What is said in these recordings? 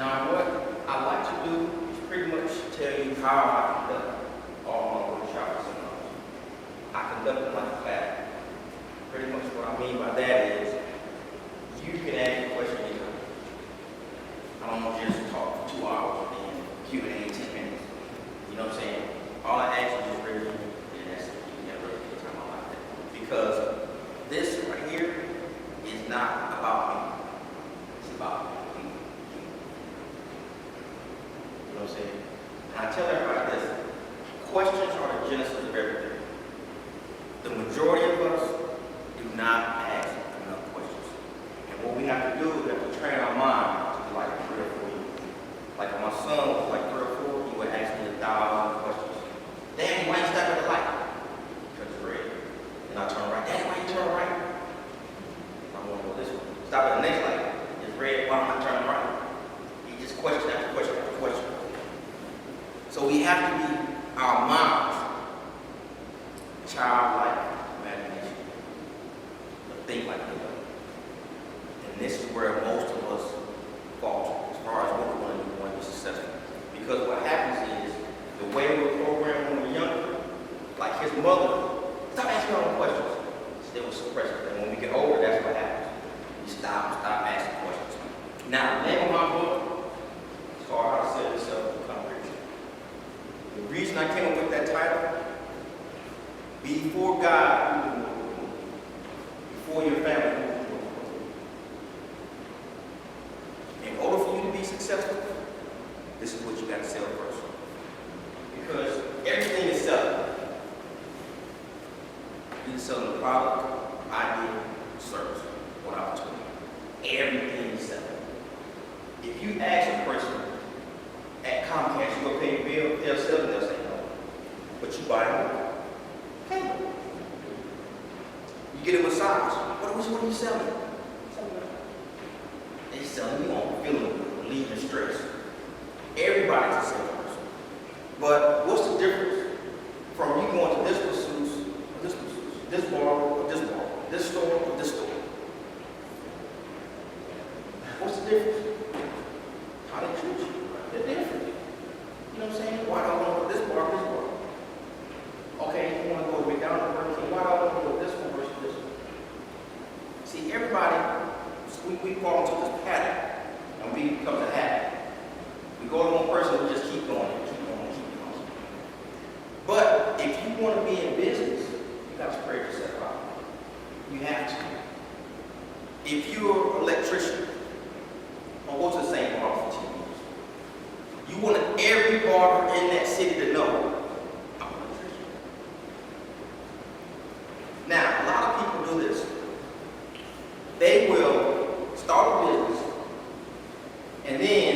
Now, what I like to do is pretty much tell you how I conduct all my workshops and I conduct them like a class. Pretty much what I mean by that is you can ask a question anytime. I don't want you to just talk for 2 hours and then Q&A in 10 minutes. You know what I'm saying? All I ask you is raise your hand, and that's it. You can have a good time like that. Because this right here is not about me. It's about you. You know what I'm saying? And I tell everybody this, questions are the genesis of everything. The majority of us do not ask enough questions. And what we have to do is we have to train our mind to be like 3 or 4 years. Like when my son was like 3 or 4, he would ask me 1,000 questions. Daddy, why you stop at the light? Because it's red. And I turn right. Daddy, why you turn right? I want to go this way. Stop at the next light. It's red. Why am I turning right? He just question after question after question. So we have to be our minds, childlike imagination, but think like they do. And this is where most of us fall as far as what we want to do, we want to be successful. Because what happens is the way we're programmed when we're younger, like his mother, stop asking all the questions. They will suppress it. And when we get older, that's what happens. We stop asking questions. Now, the name of my book is called How to Set Yourself to Become Rich. The reason I came up with that title, before God, before your family. In order for you to be successful, this is what you got to sell first. Because everything is selling. You're selling a product, idea, service, or opportunity. Everything is selling. If you ask a person at Comcast, you gonna pay your bill, they'll sell it, they'll say no. But you buy it. Okay. You get a massage. What are you selling? They selling you on feeling, relieving stress. Everybody's a salesperson. But what's the difference from you going to this masseuse, or this masseuse, this bar, or this store, or this store? What's the difference? How they treat you. They're different. You know what I'm saying? Why do I want to go to this bar, this bar? Okay, you want to go to McDonald's, Burger King, why do I want to go to this one versus this one? See, everybody, we fall into this pattern, and we become a habit. We go to one person, we just keep going, keep going, keep going. But if you want to be in business, you got to spread yourself out. You have to. If you're an electrician, or go to the same bar for 10 years, you want every barber in that city to know, I'm an electrician. Now, a lot of people do this. They will start a business, and then,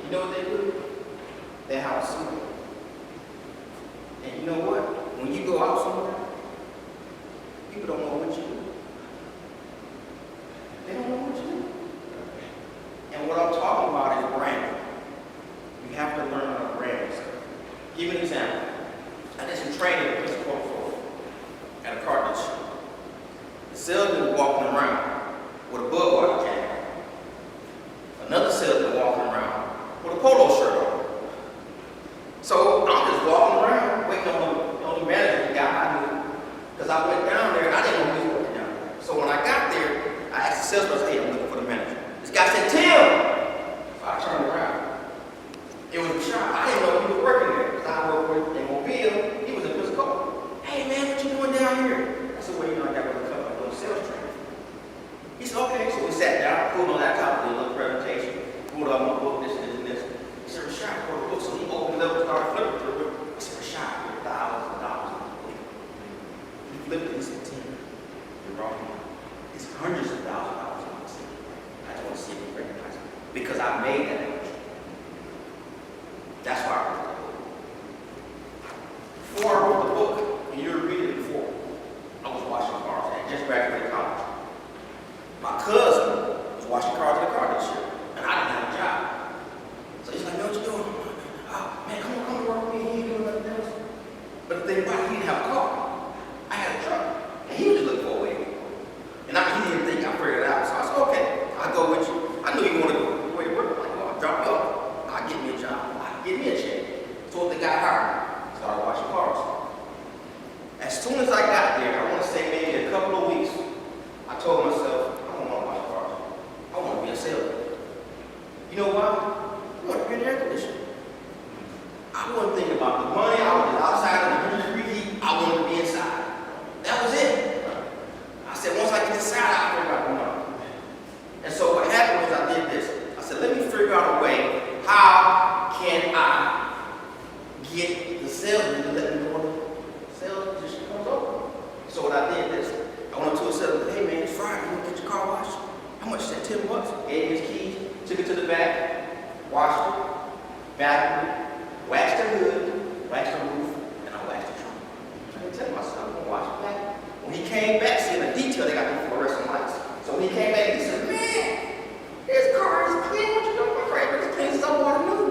you know what they do? They have a suit. And you know what? When you go out somewhere, people don't know what you do. They don't know what you do. And what I'm talking about is branding. You have to learn how to brand yourself. Give me an example. I did some training at at a car dealership. The salesman was walking around with a Budweiser can. Another salesman walking around with a polo shirt on. So I'm just walking around, waiting on the manager, the guy I knew. Because I went down there, I didn't know he was working down there. So when I got there, I asked the salesperson, hey, I'm looking for the manager. This guy said, Tim! So I turned around. It was a shock. I didn't know he was working there. Because I worked with in Mobile. He was in Pisco. Hey, man, what you doing down here? I said, well, you know, I got with a company doing sales training. He said, okay. So we sat down, pulled my laptop, did a little presentation, pulled out my book, this, and this. He said, Rashad, wrote a book. So he opened it up and started flipping through it. He said, Rashad, you're thousands of dollars in the book. He flipped it. He said, Tim, you're wrong. It's hundreds of thousands of dollars in the book. I just want to see if you recognize it. Because I made that image. That's why I wrote the book. Before I wrote the book, and you were reading it before, I was washing cars. I had just graduated college. My cousin was washing cars at a car dealership, and I didn't have a job. So he's like, man, what you doing? Oh, man, come to work with me. He ain't doing nothing else. But the thing about it, he didn't have a car. I had a truck. And he was just looking for a way. And he didn't think I figured it out. So I said, okay, I'll go with you. I knew you wanted to go to work. I'm like, oh, I'm inside, I'll figure out the number. And so what happened was I did this. I said, let me figure out a way, how can I get the salesman to let me know when the sales position comes over? So what I did is, I went to a salesman, hey man, it's Friday, you want to get your car washed? How much is that, 10 bucks? Gave me his keys, took it to the back, washed it, vacuumed it, waxed the hood, waxed the roof, and I waxed the trunk. I didn't tell myself I'm going to wash it back. When he came back, see, in the detail, they got the fluorescent lights. So when he came back, he said, man, his car is clean. What you doing? My car is clean as I water new.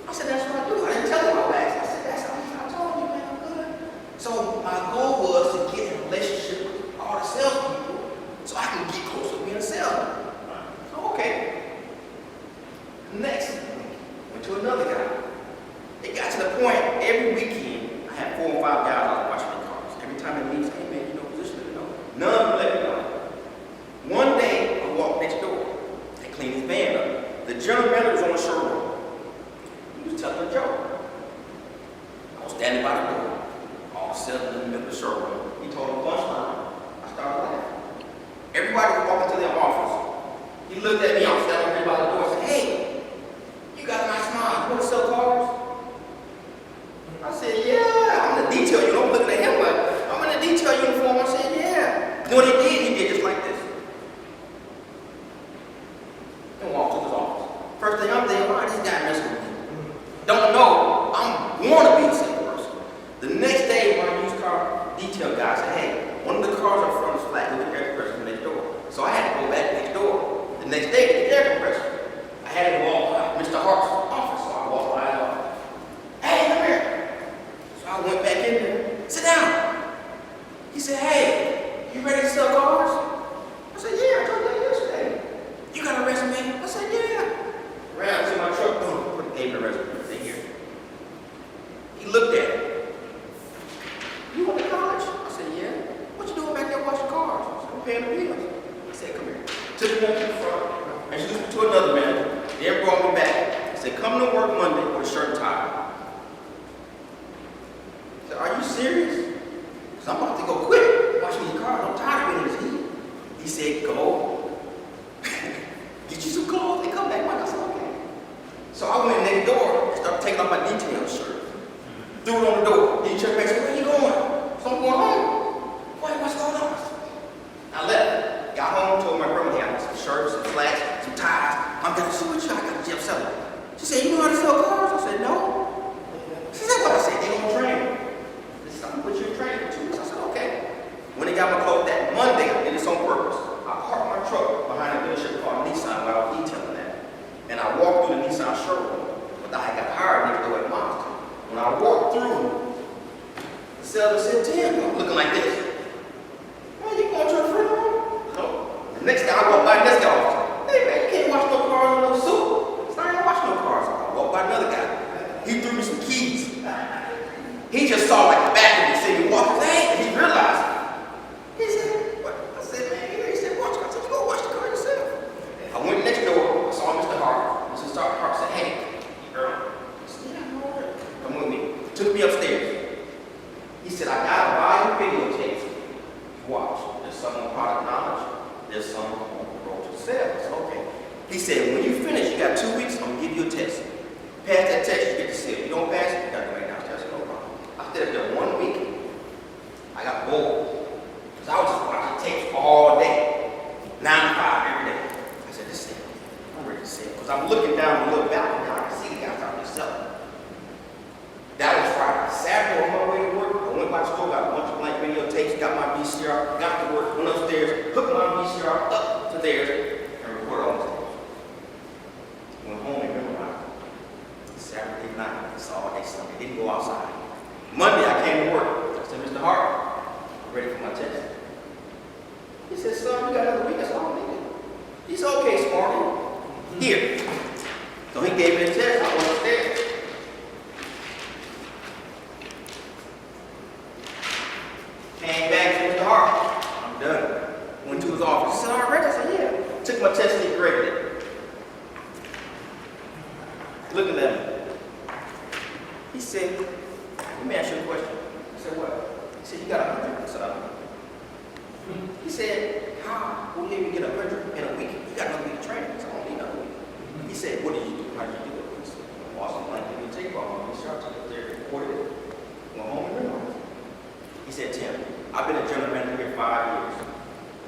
I said, that's what I do. I didn't tell him I waxed. I said, that's how I told you, man, I'm good. So my goal was to get in a relationship with all the salespeople so I can get closer to being a salesman. So, okay. Next week, went to another guy. It got to the point, every weekend, I had 4 or 5 guys out washing their cars. Every time they meet, hey man, you know position, let me know. None of them let me know. One day, I walked next door. They cleaned his van up. The general manager was on the showroom. He was telling a joke. I was standing by the door, all settled in the middle of the showroom. He told a punchline. I started laughing. Everybody was walking to their office. He looked at me, I was standing by the door, and said, hey, you got a nice mind. You want to sell cars? I said, yeah. I'm in the detail uniform. I'm looking at him like, I'm in the detail uniform. I said, yeah. And when he did just like this. And walked to his office. First thing I'm thinking, why is this guy messing with me? Don't know. I want to be the same person. The next day, my used car detail guy said, hey, one of the cars up front is flat. Look at the air compressor from next door. So I had to go back next door. The next day, to get the air compressor. I had to walk by Mr. Hart's office. So I walked by his office. Hey, come here. So I went back in there. Sit down. He said, hey, you ready to sell cars? I said, yeah, I told you that yesterday. You got a resume? I said, yeah. Ran to my truck, boom, gave me the resume. Right here. He looked at it. You went to college? I said, yeah. What you doing back there washing cars? I said, I'm paying the bills. He said, come here. Took me up to the front, introduced me to another manager. Then brought me back. He said, come to work Monday with a shirt and tie. I said, are you serious? Because I'm about to go quit washing these cars. I'm tired of being in this heat. He said, go. Get you some clothes and come back. I said, okay. So I went next door and started taking off my detail shirt. Threw it on the door. Then he checked back and said, where you going? So I'm going home. What's going on? I left. Got home, told my grandma, hey, I got some shirts, some slacks, some ties. I'm going to see what you I got to Jeff selling. She said, you know how to sell cars? I said, no. She said, what? I said, they don't train. They said, I'm going to put you in training for 2 weeks. I said, okay. When they got my clothes that Monday, I did this on purpose. I parked my truck behind a dealership called Nissan while I was detailing that. And I walked through the Nissan showroom. But I got hired next door at Monster. When I walked through, the salesman said, Tim, I'm looking like this. Man, you going to a friend room? No. The next guy I walked by, this guy was like, hey man, you can't wash no cars in no suit. It's not even wash no cars. I walked by another guy. He threw me some keys. He just saw like the back of me, see me walking. Hey, and he realized. He said, what? I said, man, here. He said, watch. I said, you go wash the car yourself. I went next door. I saw Mr. Hart. Mr. Hart said, hey, Earl. I said, yeah, I'm all right. Come with me. Took me upstairs. He said, I got a volume videotape. Watch. There's some on product knowledge. There's some on the road to sales. I said, okay. He said, when you finish, you got 2 weeks, I'm going to give you a test. Pass that test, you get to sale. You don't pass it, you got to go back downstairs. No problem. I stayed there 1 week. I got bored. Because I was just watching tapes all day. 9 to 5 every day. I said, this is it. I'm ready to sell. Because I'm looking down the little balcony. I can see the guys out there selling. That was Friday. Saturday, on my way to work, I went by the store, got a bunch of blank videotapes, got my VCR, got to work, went upstairs, hooked my VCR up to theirs, and recorded all the tapes. Went home and memorized. Saturday night, it's all day Sunday. Didn't go outside. Monday, I came to work. I said, Mr. Hart, I'm ready for my test. He said, son, you got another week. That's all I needed. He said, okay, Smarty. Here. So he gave me the test. I went upstairs. Came back to Mr. Hart. I'm done. Went to his office. He said, all right. I said, yeah. Took my test and he graded it. Looking at me. He said, let me ask you a question. I said, what? He said, you got 100. I said, 100. He said, how will you get 100 in a week? You got another week of training, so I don't need another week. He said, what did you do? How did you do it? I said, awesome, like, let me take off. He started to up there, recorded it, went home and realized. He said, Tim, I've been a general manager here 5 years.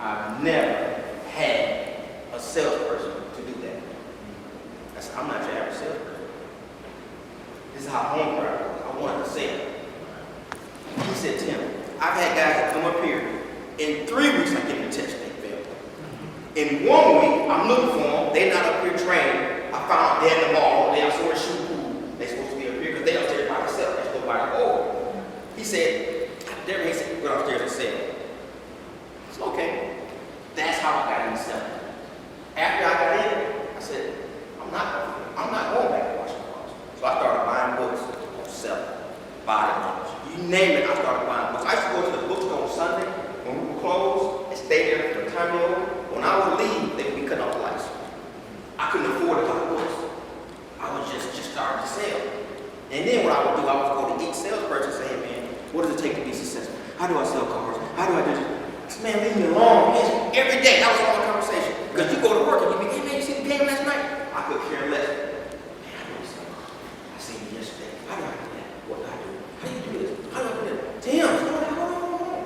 I've never had a salesperson to do that. I said, I'm not your average salesperson. This is how hungry I was. I wanted to sell. He said, Tim, I've had guys that come up here. In 3 weeks, I give them a test, they failed. In 1 week, I'm looking for them. They're not up here training. I found them dead in the mall. They're somewhere shooting pool. They're supposed to be up here because they're upstairs by themselves. They're supposed to buy the oil. He said, he said, go upstairs and sell. It's okay. That's how I got in selling. After I got in, I said, I'm not going back to washing cars. So I started buying books on selling, body knowledge. You name it, I started buying books. I used to go to the bookstore on Sunday when we were closed and stay there for the time they open. When I would leave, they would be cutting off the lights. I couldn't afford to buy books. I was just starting to sell. And then what I would do, I would go to each salesperson and say, hey man, what does it take to be successful? How do I sell cars? How do I do this? I said, man, leave me alone. Man, every day, that was all the conversation. Because you go to work and you be, hey man, you see the game last night? I could care less. Man, I know sell cars. I seen it yesterday. How do I do that? What do I do? How do you do this? How do I do that? Tim, hold on.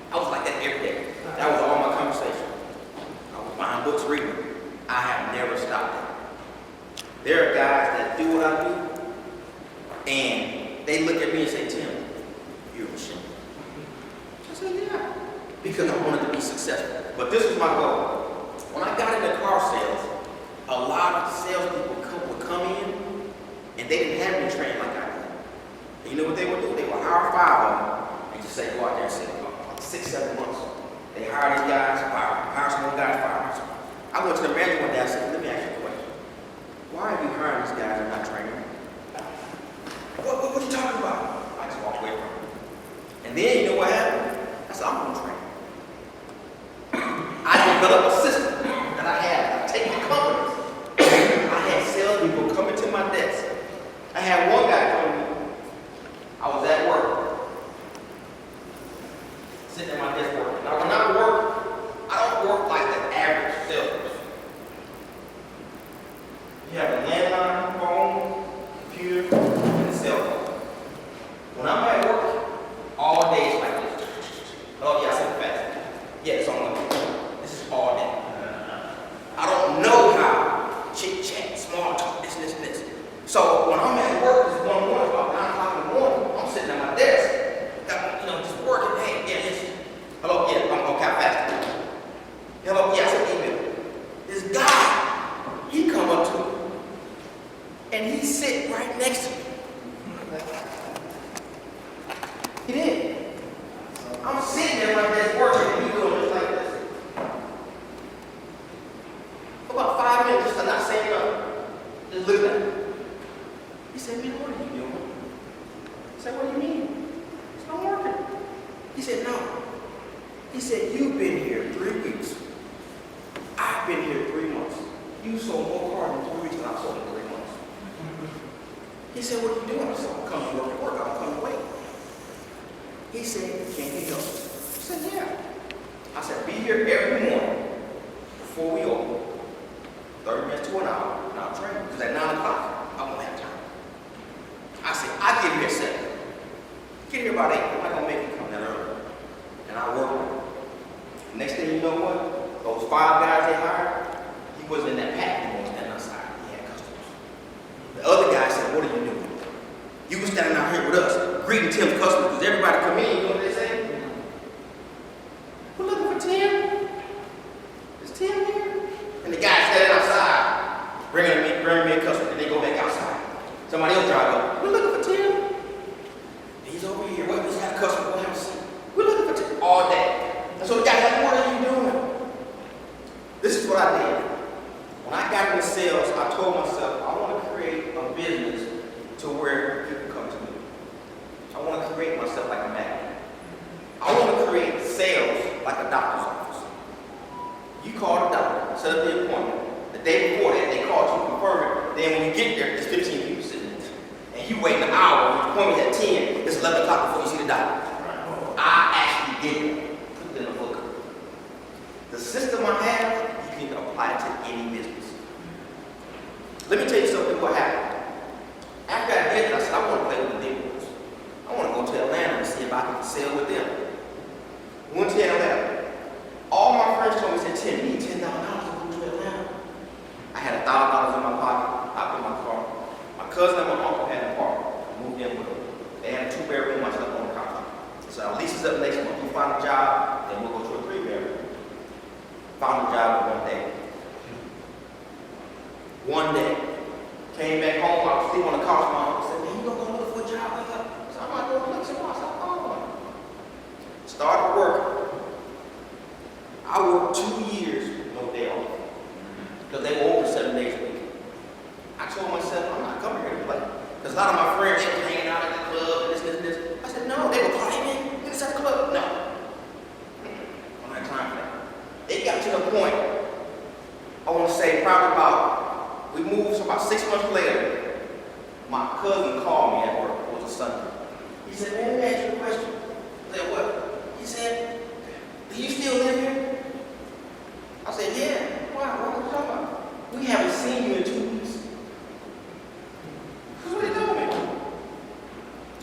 I was like that every day. That was all my conversation. I was buying books, reading. I have never stopped that. There are guys that do what I do, and they look at me and say, Tim, you're a machine. I said, yeah, because I wanted to be successful. But this was my goal. When I got into car sales, a lot of salespeople would come in, and they didn't have any training like I did. And you know what they would do? They would hire 5 of them and just say, go out there and sell. 6, 7 months. They hire these guys, hire some more guys, fire some. I went to the manager one day, I said, let me ask you a question. Why are you hiring these guys and not training them? What are you talking about? I just walked away from it. And then you know what happened? I said, I'm going to train. I developed a system that I had. I take the companies. I had salespeople coming to my desk. I had one guy come to me. I was at work. Sitting at my desk working. Now when I work, I don't work like the average salesperson. You have a landline, phone, computer, and a cell phone. When I'm at work, all day it's like this. Oh yeah, I said it fast. Yeah, so I'm like, this is all day. I don't know how chit chat, small talk, this. So when I'm at work, it's 1-on-1, about 9 o'clock in the morning, I'm sitting at my desk. Just working. Hey, yeah, listen. Hello, yeah, okay, I'm fast. Hello, yeah, I said email. This guy, he come up to me, and he sit right next to me. He did. I'm sitting there at my desk working, and he doing just like this. For about 5 minutes, just not saying nothing. Just looking at me. He said, man, what are you doing? I said, what do you mean? I'm working. He said, no. He said, you've been here 3 weeks. I've been here 3 months. You sold more cars in 3 weeks than I sold in 3 months. He said, what are you doing? I said, I'm coming to work. I'm coming to wait. He said, can you go? I said, yeah. I said, be here every morning before we open. 30 minutes to an hour, and I'll train you. Because at 9 o'clock, I won't have time. I said, I get here at 7. Get here about 8. I'm not going to make you come that early. And I work with him. Next thing you know what? Those 5 guys they hired, he wasn't in that pack anymore. He was standing outside. He had customers. The other guy said, what are you doing? You were standing out here with us, greeting Tim's customers, because everybody come in, you know what they say? We're looking for Tim. Is Tim here? And the guy standing outside, bringing me a customer, and they go back outside. Somebody else drive up. We're looking for Tim. He's over here. Wait, we got a customer. We'll have a seat. We're looking for Tim all day. And so the guy's like, what are you doing? This is what I did. When I got into sales, I told myself, I want to create a business to where people come to me. I want to create myself like a magnet. I want to create sales like a doctor's office. You call the doctor, set up the appointment. The day before that, they called you, confirm it. Then when you get there, there's 15 people sitting there. And you wait an hour, your appointment's at 10, it's 11 o'clock before you see the doctor. I actually did it. Put it in a book. The system I have, you can apply it to any business. Let me tell you something what happened. After I did it, I said, I want to play with the big boys. I want to go to Atlanta and see if I can sell with them. Went to Atlanta. All my friends told me, said, Tim, you need $10,000 to go to Atlanta. I had $1,000 in my pocket, hopped in my car. My cousin and my uncle had an apartment. I moved in with them. They had a 2-bedroom, I slept on the couch. So our lease is up next month. You find a job, then we'll go to a 3-bedroom. Found a job in 1 day. One day. Came back home, I was sleeping on the couch. My uncle said, man, you gonna go look for a job? Wake up. So I'm not going to look somewhere. I said, oh. Started working. I worked 2 years with no day off. Because they were open 7 days a week. I told myself, I'm not coming here to play. Because a lot of my friends, they were hanging out at the club and this. I said, no, they were playing. Get us at the club. No. I don't have time for that. It got to the point, I want to say probably we moved, so about 6 months later, my cousin called me at work. It was a Sunday. He said, man, let me ask you a question. I said, what? He said, do you still live here? I said, yeah. Why? What are you talking about? We haven't seen you in 2 weeks. Because what are you doing?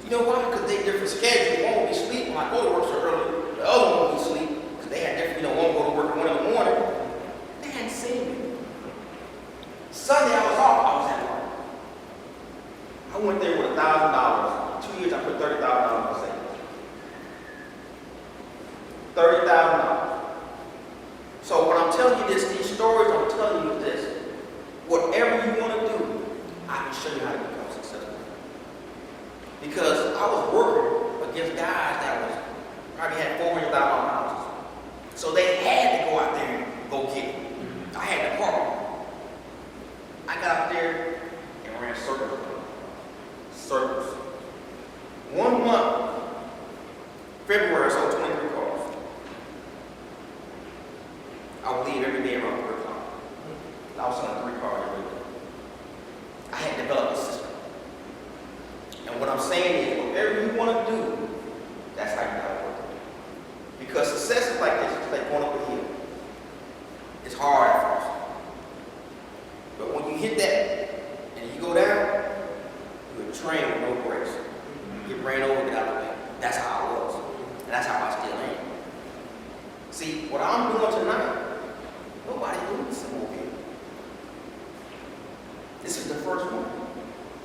You know why? Because they different schedules. One will be sleep when I go to work so early. The other one will be sleep. Because they had different, one will go to work at 1 in the morning. They hadn't seen me. Sunday I was off, I was at work. I went there with $1,000. 2 years I put $30,000 in savings. $30,000. So when I'm telling you this, these stories, I'm telling you this. Whatever you want to do, I can show you how to become successful. Because I was working against guys that probably had $400,000 houses. So they had to go out there and go get it. I had to park. I got out there and ran circles. Circles. 1 month, February, I sold 23 cars. I would leave every day around 3 o'clock. I was selling 3 cars every day. I had developed a system. And what I'm saying is, whatever you want to do, that's how you got to work. Because success is like this, it's like going up a hill. It's hard at first. But when you hit that and you go down, you're trained with no brakes. You get ran over, get out of the way. That's how I was. And that's how I still am. See, what I'm doing tonight, nobody's doing this over here. This is the first one.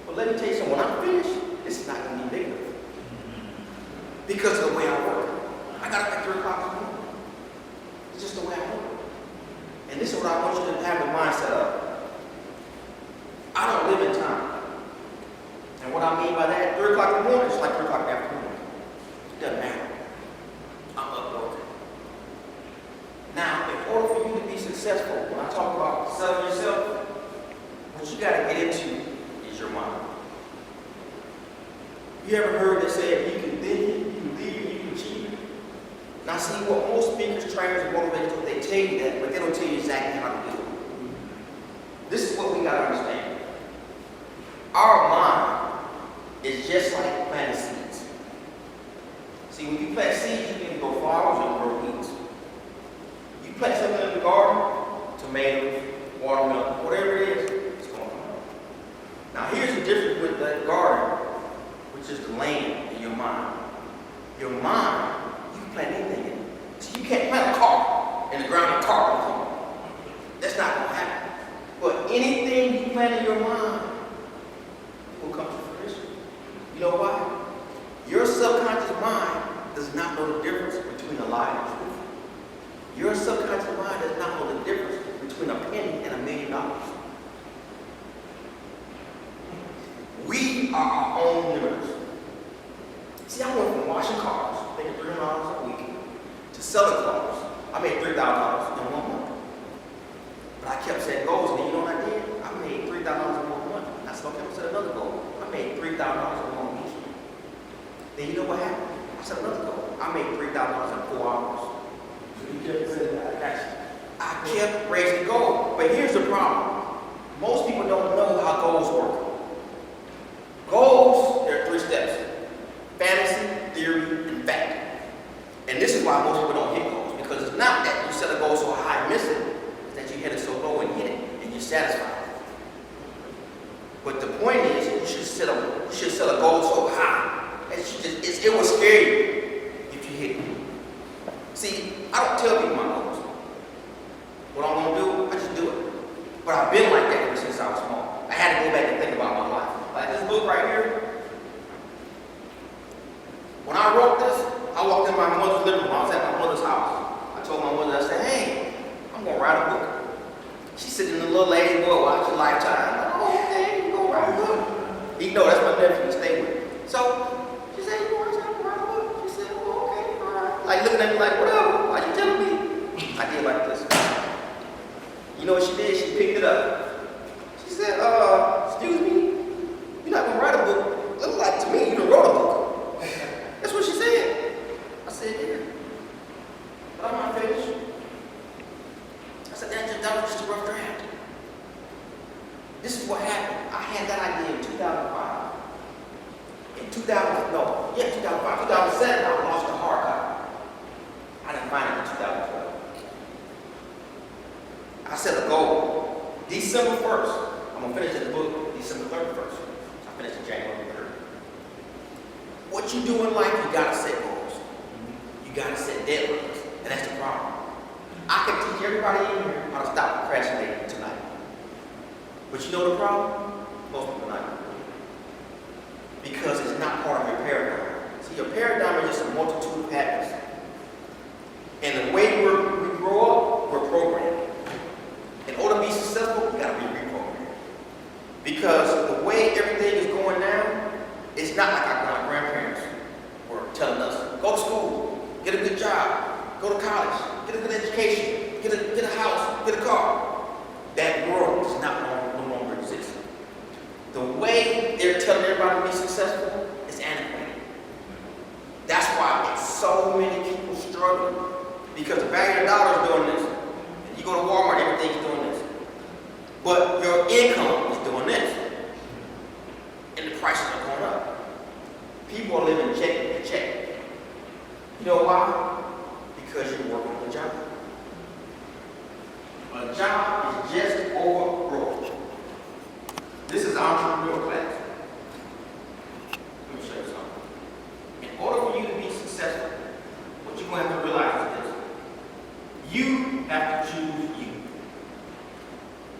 But let me tell you something, when I'm finished, this is not going to be big enough. Because of the way I work. I got up at 3 o'clock in the morning. It's just the way I work. And this is what I want you to have the mindset of. I don't live in time. And what I mean by that, 3 o'clock in the morning is like 3 o'clock in the afternoon. It doesn't matter. I'm up working. Now, in order for you to be successful, when I talk about selling yourself, what you got to get into is your mind. You ever heard they say if you can think it, you can believe it, you can achieve it? Now see, what most speakers, trainers, and motivators, they tell you that, but they don't tell you exactly how to do it. This is what we got to understand. Our mind is just like planting seeds. See, when you plant seeds, you can grow flowers and grow weeds. You plant something in the garden, tomatoes, watermelon, whatever it is, it's going to come up. Now here's the difference with that garden, which is the land in your mind. Your mind, you can plant anything in it. See, you can't plant a car in the ground and a car will come up. That's not going to happen. But anything you plant in your mind will come to fruition. You know why? Your subconscious mind does not know the difference between a lie and the truth. Your subconscious mind does not know the difference between a penny and $1 million. We are our own limiters. See, I went from washing cars, making $300 a week, to selling cars. I made $3,000 in 1 month. But I kept setting goals, and you know what I did? I made $3,000 in 1 month. I said, okay, I set another goal. I made $3,000 in 1 week. Then you know what happened? I set another goal. I made $3,000 in 4 hours. So you kept raising that. I kept raising the goal. But here's the problem. Most people don't know how goals work. Goals, there are 3 steps. Fantasy, theory, and fact. And this is why most people don't hit goals. Because it's not that you set a goal so high What I'm gonna do, I just do it. But I've been like that ever since I was small. I had to go back and think about my life. Like this book right here. When I wrote this, I walked in my mother's living room. I was at my mother's house. I told my mother, I said, hey, I'm gonna write a book. She's sitting in the little lazy boy watching Lifetime. Like, oh, okay, you gonna write a book. You know, that's my nephew to stay with. So she said, you want to write a book? She said, oh, okay, all right. Like looking at me like, whatever, why you telling me? I did like this. You know what she did? She picked it up. She said, excuse me, you're not gonna write a book. Look like to me, you done wrote a book. That's what she said. I said, yeah. But I'm not finished. I said, that was just a rough draft. This is what happened. I had that idea in 2005. In 2005, 2007, I launched a hard copy. I didn't find it in 2012. I set a goal. December 1st, I'm going to finish this book December 31st. I finished in January 3rd. What you do in life, you got to set goals. You got to set deadlines. And that's the problem. I can teach everybody in here how to stop procrastinating tonight. But you know the problem? Most people not. Because it's not part of your paradigm. See, your paradigm is just a multitude of habits. And the way we grow up, we're programmed. In order to be successful, you gotta be reprogrammed. Because the way everything is going now, it's not like our grandparents were telling us, go to school, get a good job, go to college, get a good education, get a house, get a car. That world does no longer exist. The way they're telling everybody to be successful is antiquated. That's why so many people struggle. Because the value of the dollar is doing this. And you go to Walmart, everything's doing this. But your income is doing this. And the prices are going up. People are living check to check. You know why? Because you're working on a job. A job is just overgrowth. This is entrepreneur class. Let me show you something. In order for you to be successful, what you're going to have to realize is this. You have to choose you.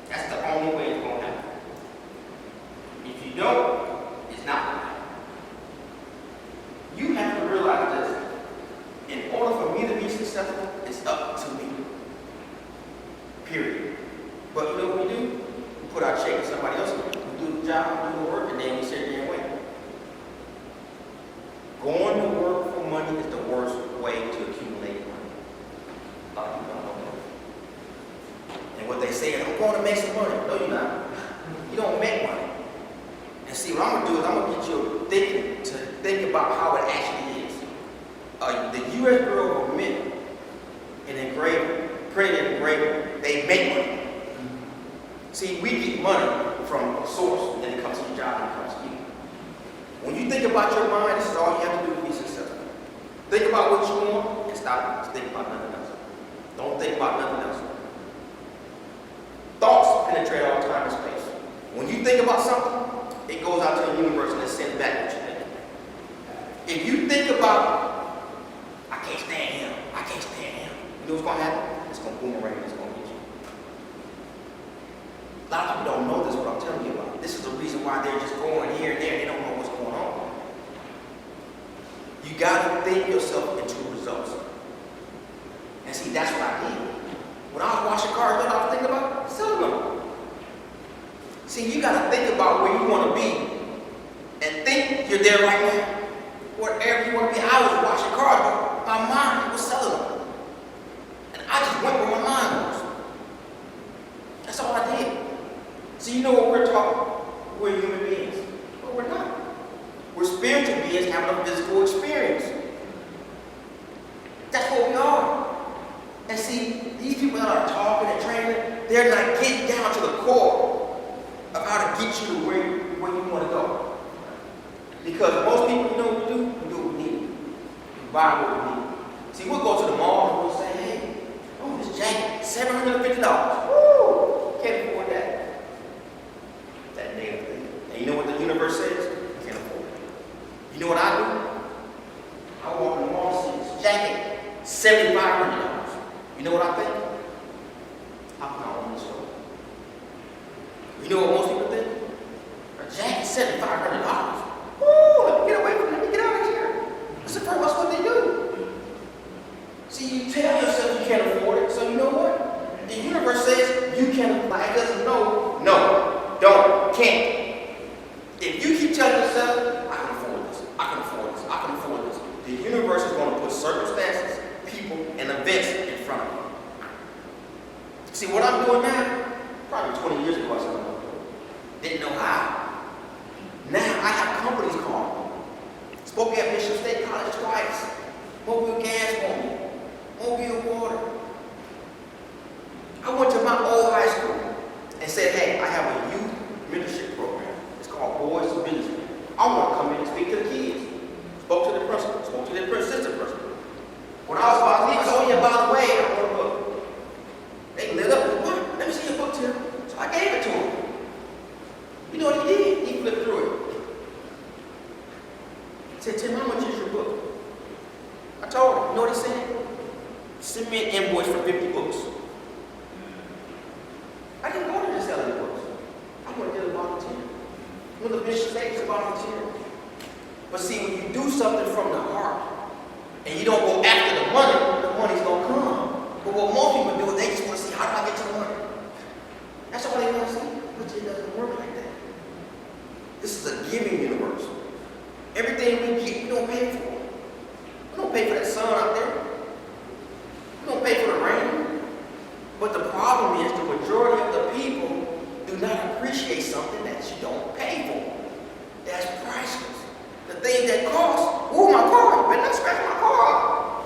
That's the only way it's going to happen. If you don't, it's not going to happen. You have to realize this. In order for me to be successful, it's up to me. Period. But you know what we do? We put our check in somebody else. We do the job, do the work, and then we sit there and wait. Going to work for money is the worst way to accumulate money. A lot of people don't know that. And what they say is, I'm going to make some money. No, you're not. You don't make money. And see, what I'm going to do is I'm going to get you thinking to think about how it actually is. The U.S. Bureau of Mint and engraving, printing and engraving, they make money. See, we get money from a source, and then it comes to your job and it comes to you. When you think about your mind, this is all you have to do to be successful. Think about what you want and stop thinking about nothing else. Don't think about nothing else. Thoughts penetrate all time and space. When you think about something, it goes out to the universe and it sends back what you think. If you think about, I can't stand him, I can't stand him, you know what's going to happen? It's going to boomerang, it's going to get you. A lot of people don't know this, what I'm telling you about. This is the reason why they're just going here and there. They don't know what's going on. You got to think yourself into results. And see, that's what I did. When I was washing cars, you know what I was thinking about? Selling them. See, you got to think about where you want to be and think you're there right now. Wherever you want to be, I was washing cars, but my mind was selling them. And I just went where my mind was. That's all I did. So you know what we're talking? We're human beings. But we're not. We're spiritual beings having a physical experience. That's what we are. And see, these people that are talking and training, they're not getting down to the core of how to get you to where you want to go. Because most people, you know what we do? We do what we need. We buy what we need. See, we'll go to the mall and we'll say, hey, oh, this jacket, $750. Woo! Can't afford that. That negative thing. And you know what the universe says? You can't afford it. You know what I do? I walk in the mall and see this jacket, $7,500. You know what I think? How can I own this store? You know what most people think? A jacket $7,500. Ooh, let me get away from it. Let me get out of here. That's what they do. See, you tell yourself you can't afford it, so you know what? The universe says you can apply. It doesn't know. No, don't, can't. If you keep telling yourself, I can afford this, I can afford this, I can afford this, the universe is going to put circumstances, people, and events in front of you. See, what I'm doing now, probably 20 years ago, I said, didn't know how. Now I have companies calling me. Spoke at Bishop State College twice. Mobile gas for me. Mobile water. I went to my old high school and said, hey, I have a youth mentorship program. It's called Boys to Ministry. I want to come in and speak to the kids. Spoke to the principal. Spoke to the assistant principal. When I was about to leave, I said, oh yeah, by the way, I want a book. They lit up with what? Let me see your book, Tim. So I gave it to him. You know what he did? He flipped through it. He said, Tim, how much is your book? I told him, you know what he said? Send me an invoice for 50 books. I didn't go there to sell any books. I went there to volunteer. When the bishop said to volunteer. But see, when you do something from the heart, and you don't go after the money's going to come. But what most people do is they just want to see, how do I get to the money? That's all they want to see. But it doesn't work like that. This is a giving universe. Everything we get, we don't pay for. We don't pay for that sun out there. We don't pay for the rain. But the problem is the majority of the people do not appreciate something that you don't pay for. That's priceless. The thing that costs, ooh, my car, you better not scratch my car.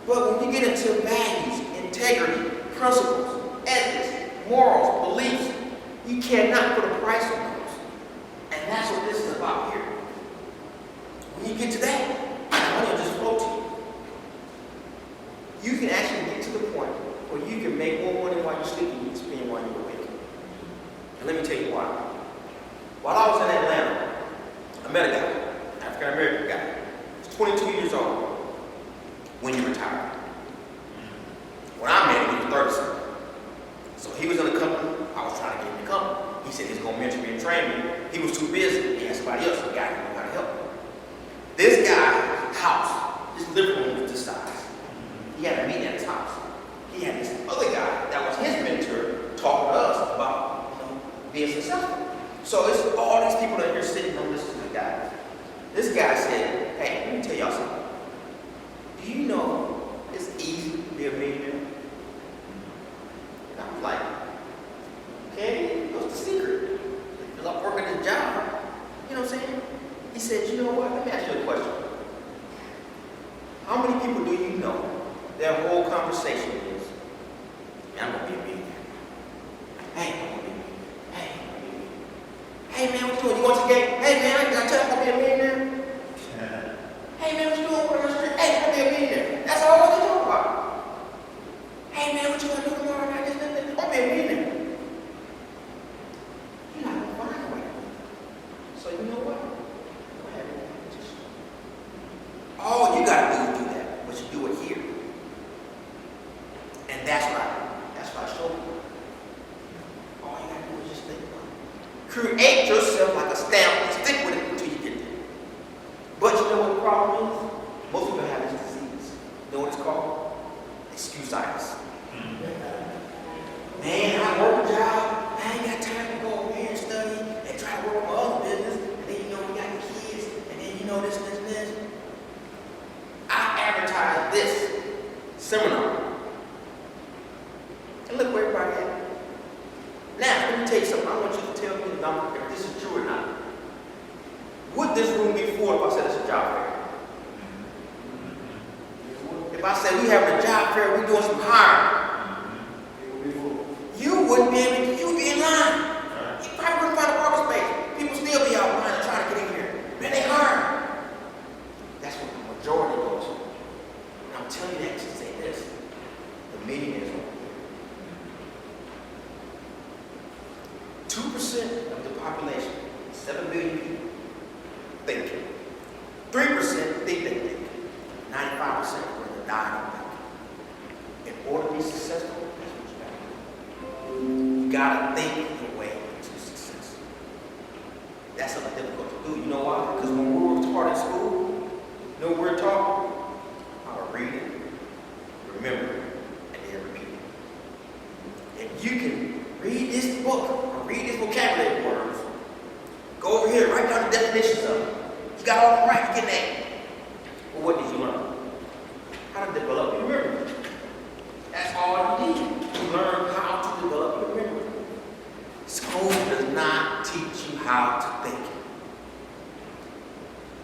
But when you get into values, integrity, principles, ethics, morals, beliefs, you cannot put a price on those. And that's what this is about here. When you get to that, money will just flow to you. You can actually get to the point where you can make more money while you're sleeping than you spend while you're awake. And let me tell you why. While I was in Atlanta, I met a guy, African-American guy. He's 22 years old when he retired. When I met him, he was 37. So he was in a company. I was trying to get him to come. He said he was going to mentor me and train me. He was too busy. He had somebody else, a guy who knew how to help him. This guy's house, his living room was this size. He had a meeting at his house. He had this other guy that was his mentor talking to us about, being successful. So it's all these people that are sitting and listening to the guy. This guy said, hey, let me tell y'all something. Do you know it's easy to be a millionaire? And I was like, okay, what's the secret? Because I'm working this job. You know what I'm saying? He said, you know what? Let me ask you a question. How many people do you know their whole conversation is, man, I'm going to be a millionaire. Hey, I'm going to be a millionaire. Hey, I'm going to be a millionaire. Hey, man, what you doing? You going to the game? Hey, man, I tell you I'm going to be a millionaire. Hey, man, what you doing? What you doing? Hey, I'm going to be a millionaire. That's all they talk about. Hey, man, what you going to do tomorrow night? I'm going to be a millionaire. You're not going to find a way. So you know what? Go ahead and just. All you got to do is do that, but you do it here. And that's what I show you. All you got to do is just think about it. Create yourself like a stamp and stick with it until you get there. But you know what the problem is? Most people have this disease. You know what it's called? Excuse-itis. Man, I work a job. I ain't got time to go over here and study and try to work on my other business. And then, we got the kids. And then, this. I advertise this seminar. And look where everybody at. Now, let me tell you something. I want you to tell me if this is true or not. Would this room be full if I said it's a job fair? If I said we having a job fair, we doing some hiring, you wouldn't be able to, you would be in line. You probably wouldn't find a parking space. People still be out line trying to get in here. Man, they hiring. That's what the majority goes to. And I'm telling you that to say this. The millionaires over here. 2% of the population, 7 billion people, think. 3% think they think. 95% are going to die on thinking. In order to be successful, that's what you got to do. gotta think your way to success. That's something difficult to do. You know why? Because when we were taught in school, you know what we're taught? How to read it, remember it, and then repeat it. If you can read this book, or read this vocabulary words, go over here, write down the definitions of it. You got all them right, you get that. Well, what did you learn? How to develop your memory. That's all you need to learn how to develop your memory. School does not teach you how to think.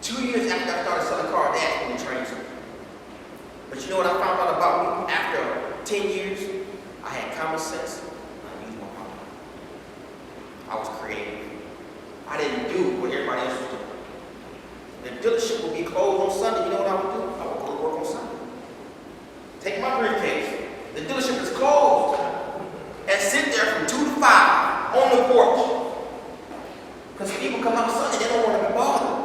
2 years after I started selling cars, they asked me to train something. But you know what I found out about me? After 10 years, I had common sense, and I used my mind. I was creative. I didn't do what everybody else was doing. The dealership would be closed on Sunday. You know what I would do? I would go to work on Sunday. Take my briefcase. The dealership is closed. And sit there from 2 to 5 on the porch. Because people come out Sunday, they don't want to be bothered.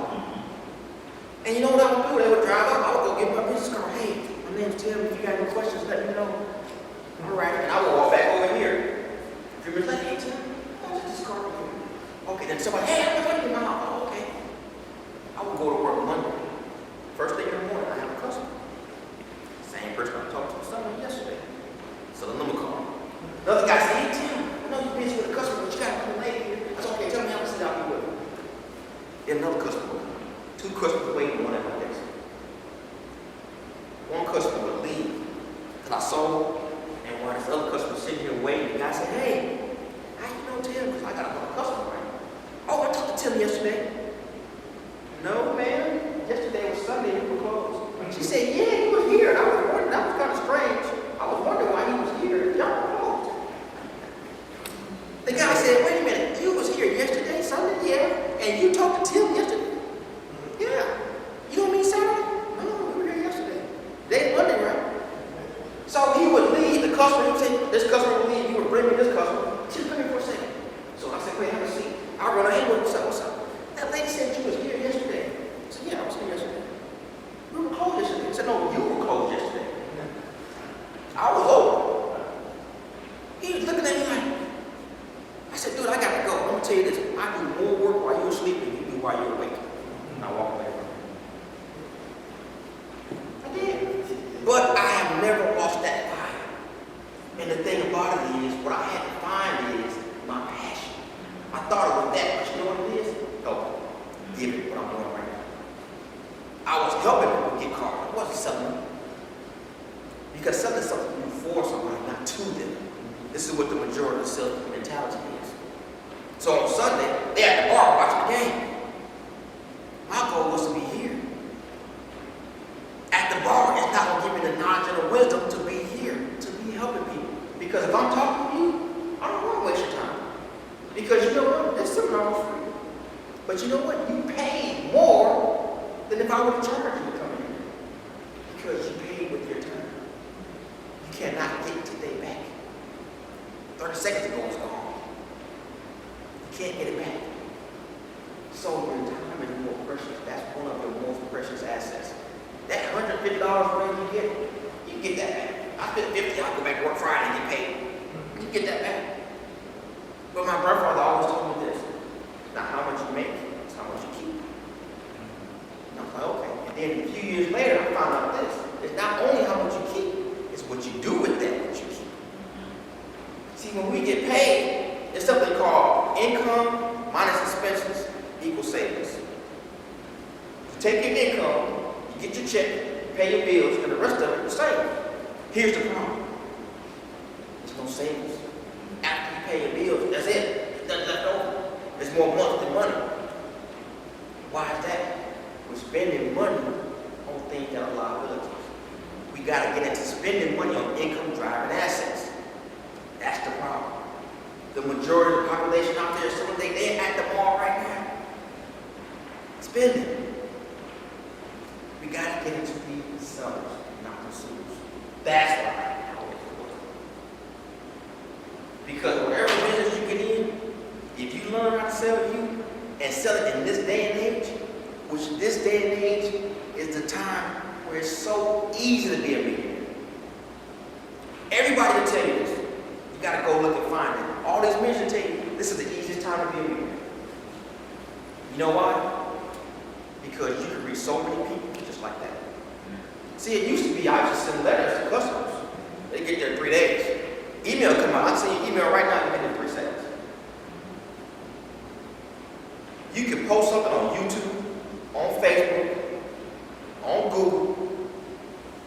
And you know what I would do? They would drive up. I would go get my business card. Hey, my name's Tim. If you got any questions, let me know. All right. And I would walk back over here. If you're like, hey, Tim, what's this card over here? Okay, then somebody, hey, I'm going to my house. Oh, okay. I would go to work Monday. First thing in the morning, I have a customer. Same person I talked to someone yesterday. So the number call. Another guy said, hey, Tim, I know you're busy with a customer, but you got to come late here. I said, okay, tell me how much I'll be with. Then another customer. 2 customers waiting, one at my desk. One customer would leave. Because I sold, and while this other customer was sitting here waiting, the guy said, hey, how you know Tim? Because I got another customer, right? Oh, I talked to Tim yesterday. No, ma'am. Yesterday was Sunday, you were closed. She said, yeah, he was here. And I was wondering, that was kind of strange. I was wondering why he was here. Y'all were closed. The guy said, wait a minute, you was here yesterday, Sunday? Yeah. And you talked to Tim yesterday? Yeah. You don't mean Saturday? No, we were here yesterday. Today's Monday, right? So he would leave, the customer, he would say, this customer would leave, he would bring me this customer. Just come here for a second. So I said, wait, have a seat. I run, hey, what's up, what's up? That lady said you was here yesterday. I said, yeah, I was here yesterday. We were closed yesterday. I said, no, you were closed yesterday. I was open. He was looking at me like, I said, dude, I got to go. I'm going to tell you this. I do more work while you're sleeping than you do while you're awake. And I walk away from him. I did. But I have never lost that fire. And the thing about it is, what I had to find is my passion. I thought it was that, but you know what it is? Help. Give it what I'm doing right now. I was helping people get cars. I wasn't selling them. Because selling is something you do for somebody, not to them. This is what the majority of the sales mentality is. So on Sunday, they're at the bar watching the game. My goal was to be here. At the bar, it's not going to give me the knowledge and the wisdom to be here, to be helping people. Because if I'm talking to you, I don't want to waste your time. Because you know what? This seminar was free. But you know what? You paid more than if I would have charged you to come in. Because you paid with your time. You cannot get today back. 30 seconds ago it's gone. You can't get it back. So your time is more precious. That's one of your most precious assets. That $150 whatever you get that back. I spent $50, I'll go back to work Friday and get paid. You get that back. But my grandfather always told me this. It's not how much you make, it's how much you keep. And I was like, okay. And then a few years later, I found out this. It's not only how much you keep, it's what you do with that which you keep. See, when we get paid, there's something called income minus expenses equals savings. You take your income, you get your check, you pay your bills, and the rest of it will save. Here's the problem. There's no savings. After you pay your bills, that's it. There's nothing left over. There's more money than money. Why is that? We're spending money on things that are liabilities. We got to get into spending money on income-driving assets. That's the problem. The majority of the population out there, some of them, they're at the mall right now. Spending. We got to get into being sellers, not consumers. That's why. Because whatever business you get in, if you learn how to sell you and sell it in this day and age, which this day and age is the time where it's so easy to be a millionaire. Everybody will tell you this. You got to go look and find it. All these this is the easiest time to be a millionaire. You know why? Because you can reach so many people just like that. See, it used to be I used to send letters to customers. They get there in 3 days. Email come out. I can send you an email right now, you get it in 3 seconds. You can post something on YouTube, on Facebook, on Google.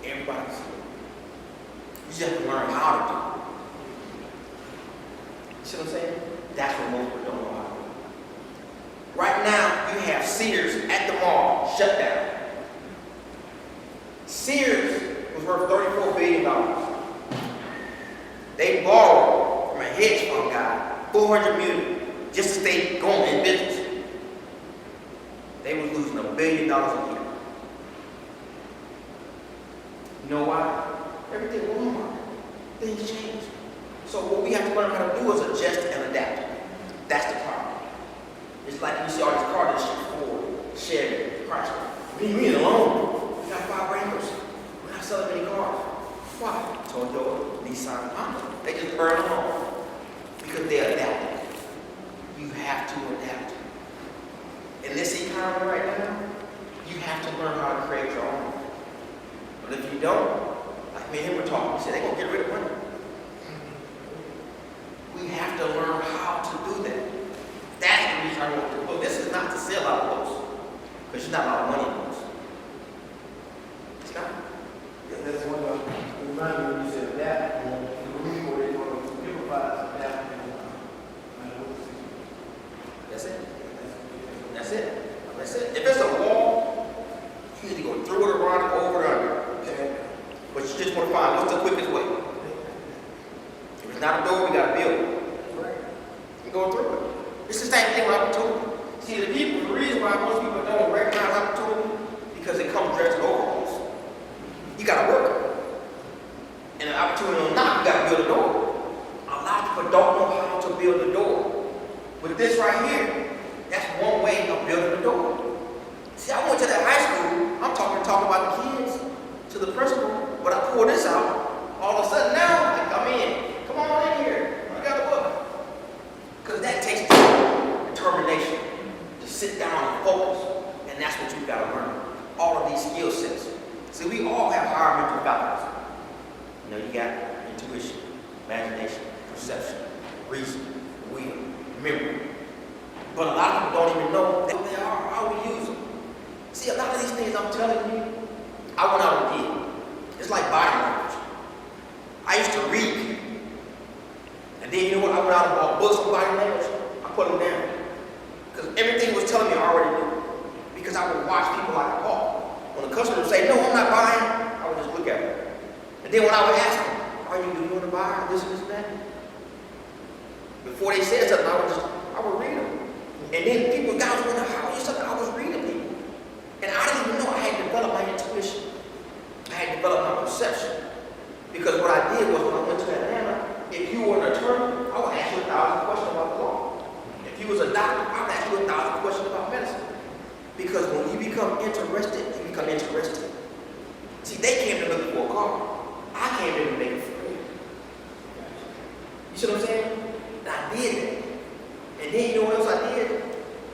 Everybody can see it. You just have to learn how to do it. You see what I'm saying? That's what most people don't know how to do. Right now, you have Sears at the mall shut down. Sears was worth $34 billion. They borrowed from a hedge fund guy $400 million just to stay going in business. They was losing $1 billion a year. You know why? Everything went on. Things changed. So what we have to learn how to do is adjust and adapt. That's the problem. It's like you see all these cars, this shit, Ford, Chevy, Chrysler. We alone. We got 5 Wranglers. We're not selling many cars. Why? Toyota, Nissan, Honda. They just burn along because they're adapting. You have to adapt. In this economy right now, you have to learn how to create your own. But if you don't, like me and him were talking, he said they're gonna get rid of money. We have to learn how to do that. That's the reason I wrote the book. This is not to sell out books, because there's not a lot of money in books. It's not. Yeah, that's one of the reminder when you said adapt. The room where they want to improvise, adapt, and That's it. That's it. That's it. If it's a wall, you need to go through it, around it, over and under. Okay? But you just want to find what's the quickest way. If it's not a door, we got to build it. You go through it. It's the same thing with opportunity. See, the reason why most people don't recognize opportunity, because it comes dressed in overalls. You got to work. And an opportunity or not, you got to build a door. A lot of people don't know how to build a door. With this right here, that's one way of building a door. See, I went to that high school, I'm talking about the kids, to the principal, but I pull this out, all of a sudden now, I come in. Come on in here. I got the book. Because that takes determination to sit down and focus. And that's what you've got to learn. All of these skill sets. See, we all have higher mental faculties. You know, you got intuition, imagination, perception, reason, will, memory. But a lot of people don't even know what they are, how we use them. See, a lot of these things I'm telling you, I went out and did. It's like body language. I used to read. And then you know what? I went out and bought books on body language. I put them down. Because everything was telling me I already knew. Because I would watch people like a hawk. When the customer would say, no, I'm not buying, I would just look at them. And then when I would ask them, are you want to buy this and this and that? Before they said something, I would read them. And then people, guys were in the house, something, I was reading people. And I didn't even know I had developed my intuition. I had developed my perception. Because what I did was when I went to Atlanta, if you were an attorney, I would ask you 1,000 questions about the law. If you was a doctor, I would ask you 1,000 questions about medicine. Because when you become interested, you become interested. See, they came to look for a car. I came in to make it free. You see what I'm saying? And I did that. And then you know what else I did?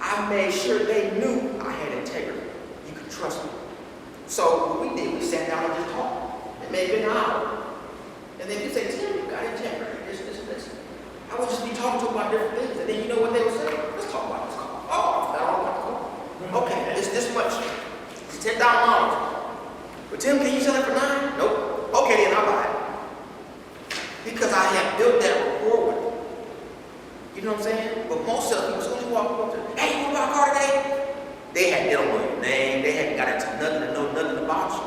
I made sure they knew I had integrity. You could trust me. So what we did, we sat down and just talked. It may have been an hour. And then you say, Tim, you got integrity, this. I would just be talking to them about different things. And then you know what they would say? Let's talk about this car. Oh, I forgot all about the car. Okay, it's this much. It's $10,000. But Tim, can you sell it for $9? Nope. Okay, then I'll buy it. Because I have built that rapport with them. You know what I'm saying? But most of them, as soon as you walk up to them, hey, you want to buy a car today? They don't know your name. They hadn't got into nothing to know nothing about you.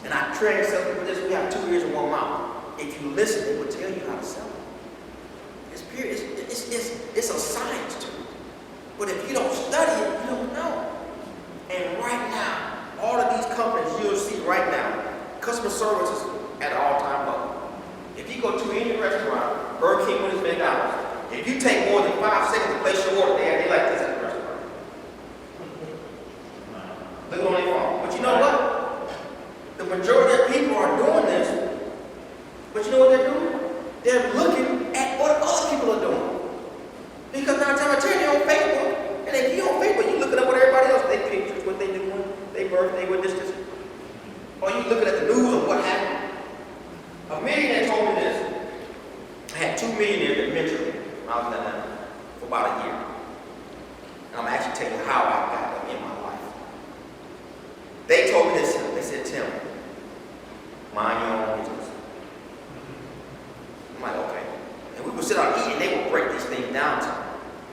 And I train some people this. We have 2 ears and 1 mouth. If you listen, they will tell you how to sell it. It's a science to it. But if you don't study it, you don't know. And right now, all of these companies you'll see right now, customer service is at an all-time low. If you go to any restaurant, Burger King, Wendy's, McDonald's, if you take more than 5 seconds to place your order, they like this at the restaurant. Look on their phone. But you know what? The majority of people are doing this. But you know what they're doing? They're looking at what other people are doing. Because millionaires that mentored me when I was in Atlanta for about a year. And I'm actually telling you how I got them in my life. They told me this, they said, Tim, mind your own business. I'm like, okay. And we would sit down and eat and they would break these things down to me.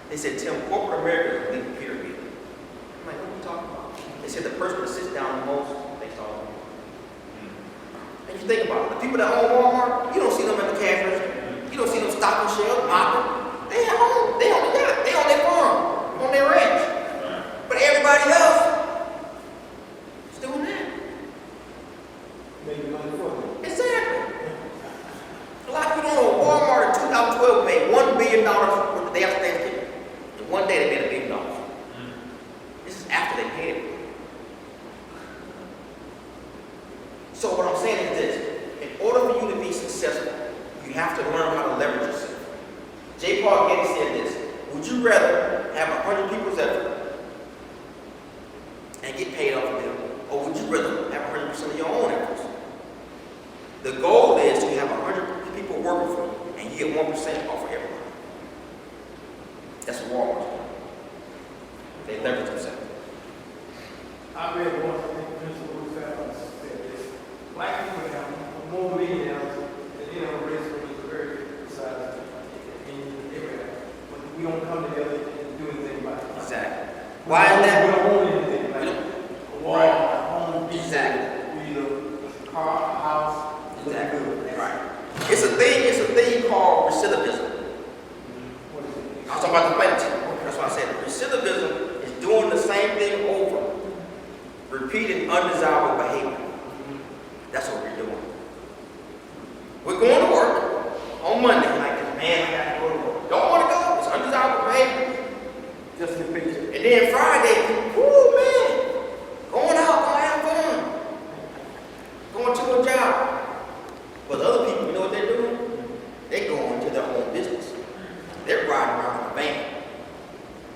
They said, Tim, corporate America is a big pyramid. I'm like, what are you talking about? They said the person that sits down the most, they saw them. And you think about it, the people that own Walmart, you don't see them at the cash register. You don't see them stocking shelves, mopping. They at home. They on the yacht. They on their farm, on their ranch. But everybody else is doing that. Making money for them. Exactly. A lot of people don't know Walmart in 2012 made $1 billion worth the day after Thanksgiving. In one day they made $1 billion. This is after they paid it. So what I'm saying is this. In order for you to be successful, you have to learn how to leverage yourself. J. Paul Getty said this. Would you rather have 100 people's effort and get paid off of them? Or would you rather have 100% of your own efforts? The goal is to have 100 people working for you and you get 1% off of everybody. That's what Walmart's doing. They leverage themselves. I read one principle that said this. Black people have more millionaires than any other race when it's very precise in area. But we don't come together and do anything about it. Exactly. Why is that? We don't own anything. Like a wall, a home, Exactly. we either a car, a house. Exactly. Right. It's a thing called recidivism. What is it? I was talking about the planting. That's why I said recidivism is doing the same thing over, repeating undesirable behavior. That's what we're doing. We're going to work on Monday like this. Man, I got to go to work. Don't want to go. It's undesirable behavior. Just the picture. And then Friday, whoo man, going out, going to have fun, going to a job. But other people, you know what they're doing? They're going to their own business. They're riding around in a van.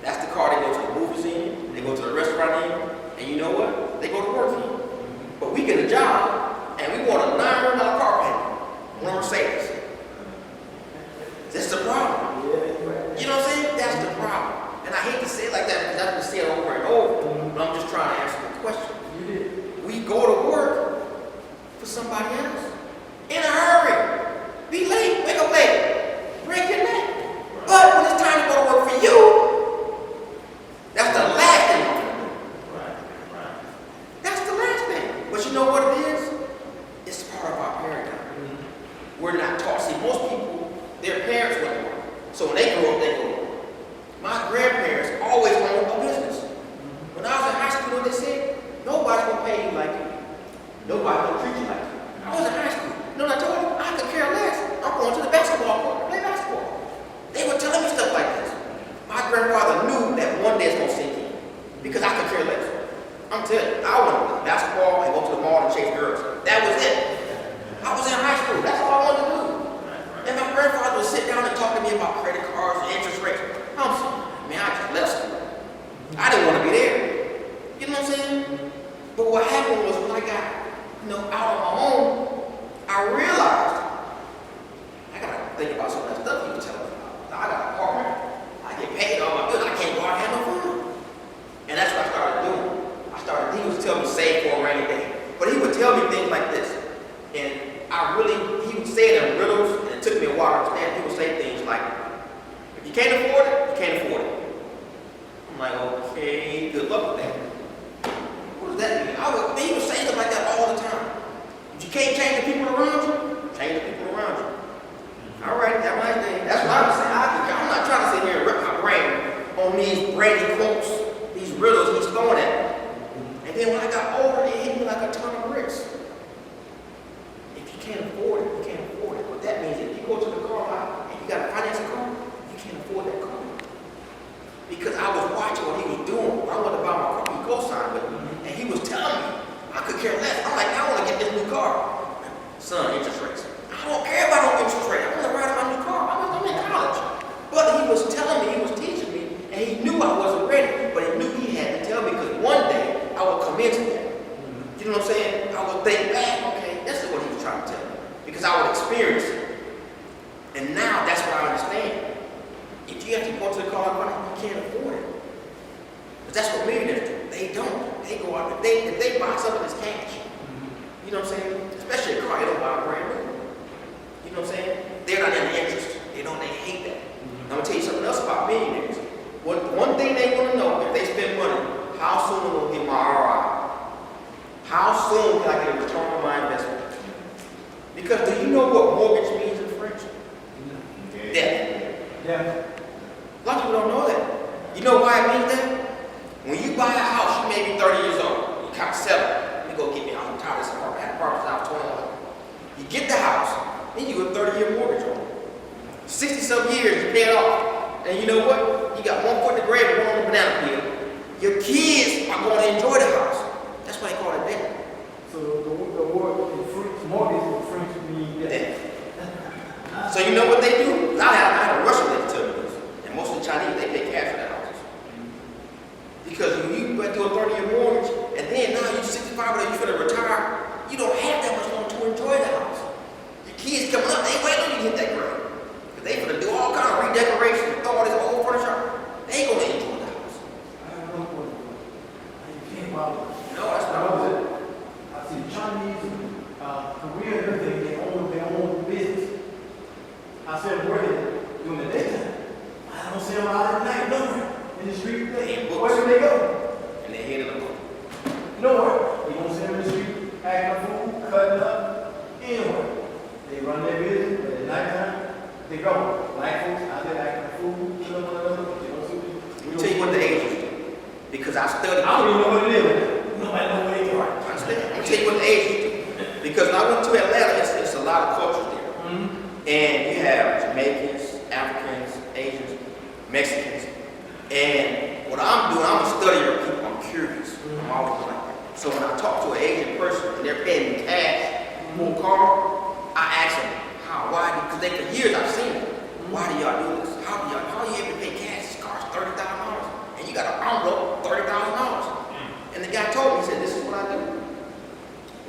That's the car they go to the movies in, they go to the restaurant in, and you know what? They go to work in. But we get a job, and we want a $900 car payment on a Mercedes. That's the problem. You know what I'm saying? That's the problem. And I hate to say it like that because I have to say it over and over, but I'm just trying to answer the question. We go to work for somebody else. In a hurry. Be late. Wake up late. Break your neck. But when it's time to go to work for you, that's the last thing you're going to do. That's the last thing. But you know what it is? It's part of our paradigm. We're not taught. See, most people, their parents went to work. So when they grow up, they go to work. My grandparents always owned a business. When I was in high school, you know what they said? Nobody's going to pay you like you. Nobody's going to treat you like you. I was in high school. You know what I told them? I could care less. I'm going to the basketball court to play basketball. They were telling me stuff like this. My grandfather knew that one day it's going to sink in because I could care less. I'm telling you, I wanted to play basketball and go to the mall and chase girls. That was it. I was in high school. That's all I wanted to do. And my grandfather would sit down and talk to me about credit cards and interest rates. I'm saying, man, I just left school. I didn't want to be there. You know what I'm saying? But what happened was when I got, out on my own, I realized I gotta think about some of that stuff he was telling me about. Now, I got an apartment, I get paid all my bills, I can't go out and have no fun. And that's what I started doing. He was telling me save for a rainy day. But he would tell me things like this. And he would say it in riddles, and it took me a while to understand. He would say things like, if you can't afford it, you can't afford it. I'm like, okay, good luck with that. What does that mean? He would say stuff like that all the time. If you can't change the people around you, change the people around you. All right, have a nice day. That's what I'm saying. I'm not trying to sit here and rip my brain on these Brady quotes, these riddles he's throwing at me. And then when I got older, it hit me like a ton of bricks. If you can't afford it, you can't afford it. What that means is if you go to the car lot and you got to finance a car, you can't afford that car. Because I was watching what he was doing. When I wanted to buy my car, he co-signed with me. And he was telling me, I could care less. I'm like, I want to get this new car. Son, interest rates. I don't care about no interest rate. I want to ride in my new car. I'm in college. But he was telling me, he was teaching me, and he knew I wasn't ready. what I understand. If you have to go to the car and buy it, you can't afford it. But that's what millionaires do. They don't. They go out, if they buy something that's cash, you know what I'm saying? Especially a car, they don't buy a brand new. You know what I'm saying? They're not in the interest. They hate that. I'm gonna tell you something else about millionaires. One thing they want to know, if they spend money, how soon will I get my ROI? How soon can I get a return on my investment? Because do you know what mortgage means in French? Debt. Yeah. A lot of people don't know that. You know why it means that? When you buy a house, you may be 30 years old. You can't sell it. Let me go get me. I'm tired of this apartment. I had apartments out 21. You get the house, then you have a 30-year mortgage on it. 60-some years, you pay it off. And you know what? You got one foot in the grave and one on the banana peel. Your kids are going to enjoy the house. That's why they call it debt. So the word in French, mortgage in French means debt. So you know what they do? I had a Russian that tell me this. And most of the Chinese, they pay cash for their houses. Because when you do a 30-year mortgage, and then now you're 65 or you're going to retire, you don't have that much longer to enjoy the house. Your kids coming up, they ain't waiting on you to hit that grade. Because they going to do all kind of redecoration, throw all this old furniture. They ain't going to enjoy the house. I don't know what you can't bother. No, that's I not was it. I see Chinese, Korean, everything, they own their own business. I said, where they during the daytime? I don't see them out at night, nowhere. In the street, where do they go? And they're heading them up. Nowhere. You don't see them in the street, acting a fool, cutting up, anywhere. They run their business, but at nighttime, they go. Black folks out there acting a fool, killing one another. They don't see them. Let me tell you what the Asians do. Because I studied. I don't even know what it is. Nobody knows what it is. I understand. Let me tell you what the Asians do. Because when I went to Atlanta, it's a lot of cultures there. And you have Jamaicans, Africans, Asians, Mexicans. And what I'm doing, I'm a studier of people. I'm curious. I'm always like that. So when I talk to an Asian person and they're paying me cash for a car, I ask them, how, why? Because for years I've seen it. Why do y'all do this? How are you able to pay cash? This car's $30,000. And you got an envelope, $30,000. And the guy told me, he said, this is what I do.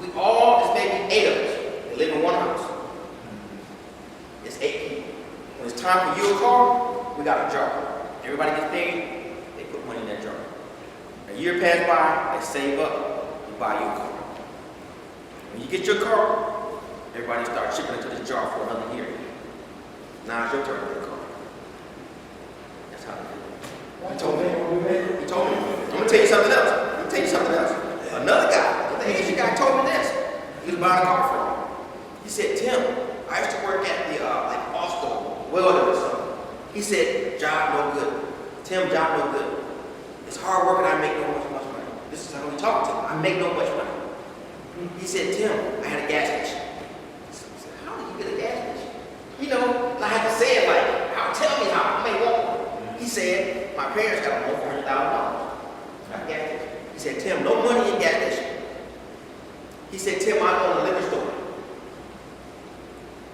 We all, there's maybe 8 of us that live in one house. It's 8 people. When it's time for you a car, we got a jar. Everybody gets paid, they put money in that jar. A year passed by, they save up, you buy your car. When you get your car, everybody starts chipping into this jar for another year. Now it's your turn to get a car. That's how they do it. He told me. He told me. I'm going to tell you something else. Another guy, the Asian guy told me this. He was buying a car for me. He said, Tim, I used to work at the Austin welding or something. He said, job no good. Tim, job no good. It's hard work and I make no much money. This is how we talk to him. I make no much money. He said, Tim, I had a gas station. I said, how did you get a gas station? You know, I had to say it like, tell me how. I may want one. He said, my parents got a $400,000. Got a gas station. He said, Tim, no money in gas station. He said, Tim, I own a liquor store.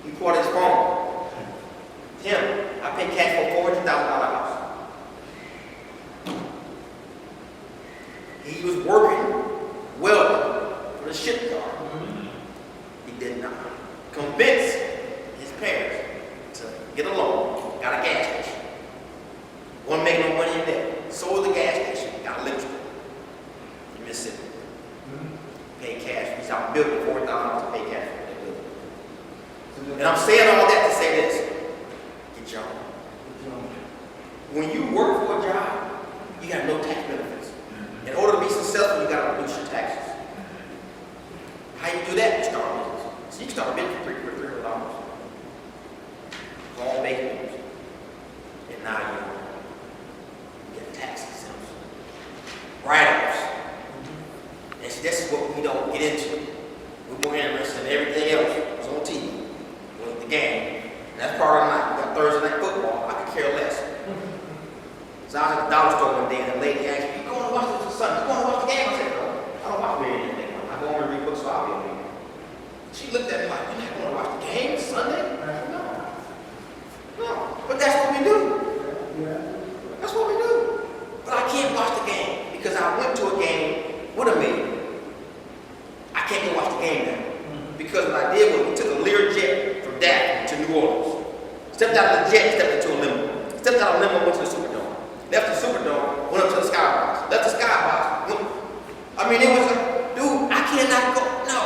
He pulled his phone. Tim, I pay cash for $400,000 house. He was working welding for the shipyard. He did not convince his parents to get a loan, got a gas station. Wasn't making no money in there. Sold the gas station, got a liquor store in Mississippi. Paid cash. He's out building $4,000 to pay cash for that building. And I'm saying all that to say this. Get your own. When you work for a job, you got no tax benefits. In order to be successful, you got to reduce your taxes. How you do that? You start a business. So you can start a business for $300. Home baking. And now you get tax exemption. Write-offs. And see, this is what we don't get into. We're more interested in everything else. It's on TV. With the game. And that's part of the night. We got Thursday night football. I could care less. So I was at the dollar store one day and the lady asked me, you going to watch this Sunday? You going to watch the game? I said, no, I don't watch really anything. I go home and read books, so I'll be on here. She looked at me like, you're not going to watch the game Sunday? I said, no. No. But that's what we do. That's what we do. But I can't watch the game because I went to a game with a maid. I can't go watch the game now. Because what I did was we took a Learjet from Daphne to New Orleans. Stepped Stepped out of the jet, stepped into a limo. Stepped out of the limo, went to the Superdome. Left the Superdome, went up to the Skybox. Left the Skybox. I mean, it was like, dude, I cannot go. No.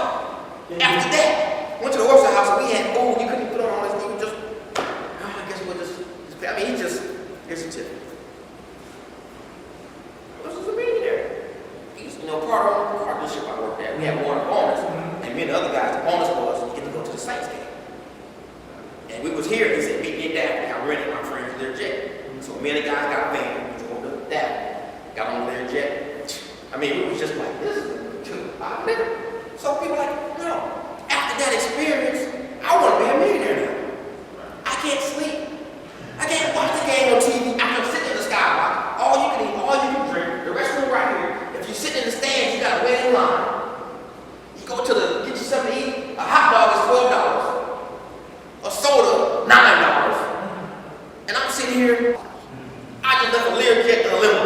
After that, went to the Orchard House and we had food. You couldn't put on all this. We just, I guess we'll just, I mean, he just, here's a tip. This was a millionaire. He's, part of the partnership I worked at. We had more bonus. And me and the other guys, the bonus was, you get to go to the Saints game. And we was here, he said, meet me at that. I rented my friends their jet. So me and the guys got a van, we drove to that. Got on their jet. I mean, we was just like, this is I've never. So people like, no. After that experience, I want to be a millionaire now. I can't sleep. I can't watch the game on TV. I can sit in the skybox. All you can eat, all you can drink. The restaurant right here. If you sit in the stands, you got to wait in line. You go to get you something to eat. A hot dog is $12. A soda, $9. And I'm sitting here. I just left a Learjet in a limo.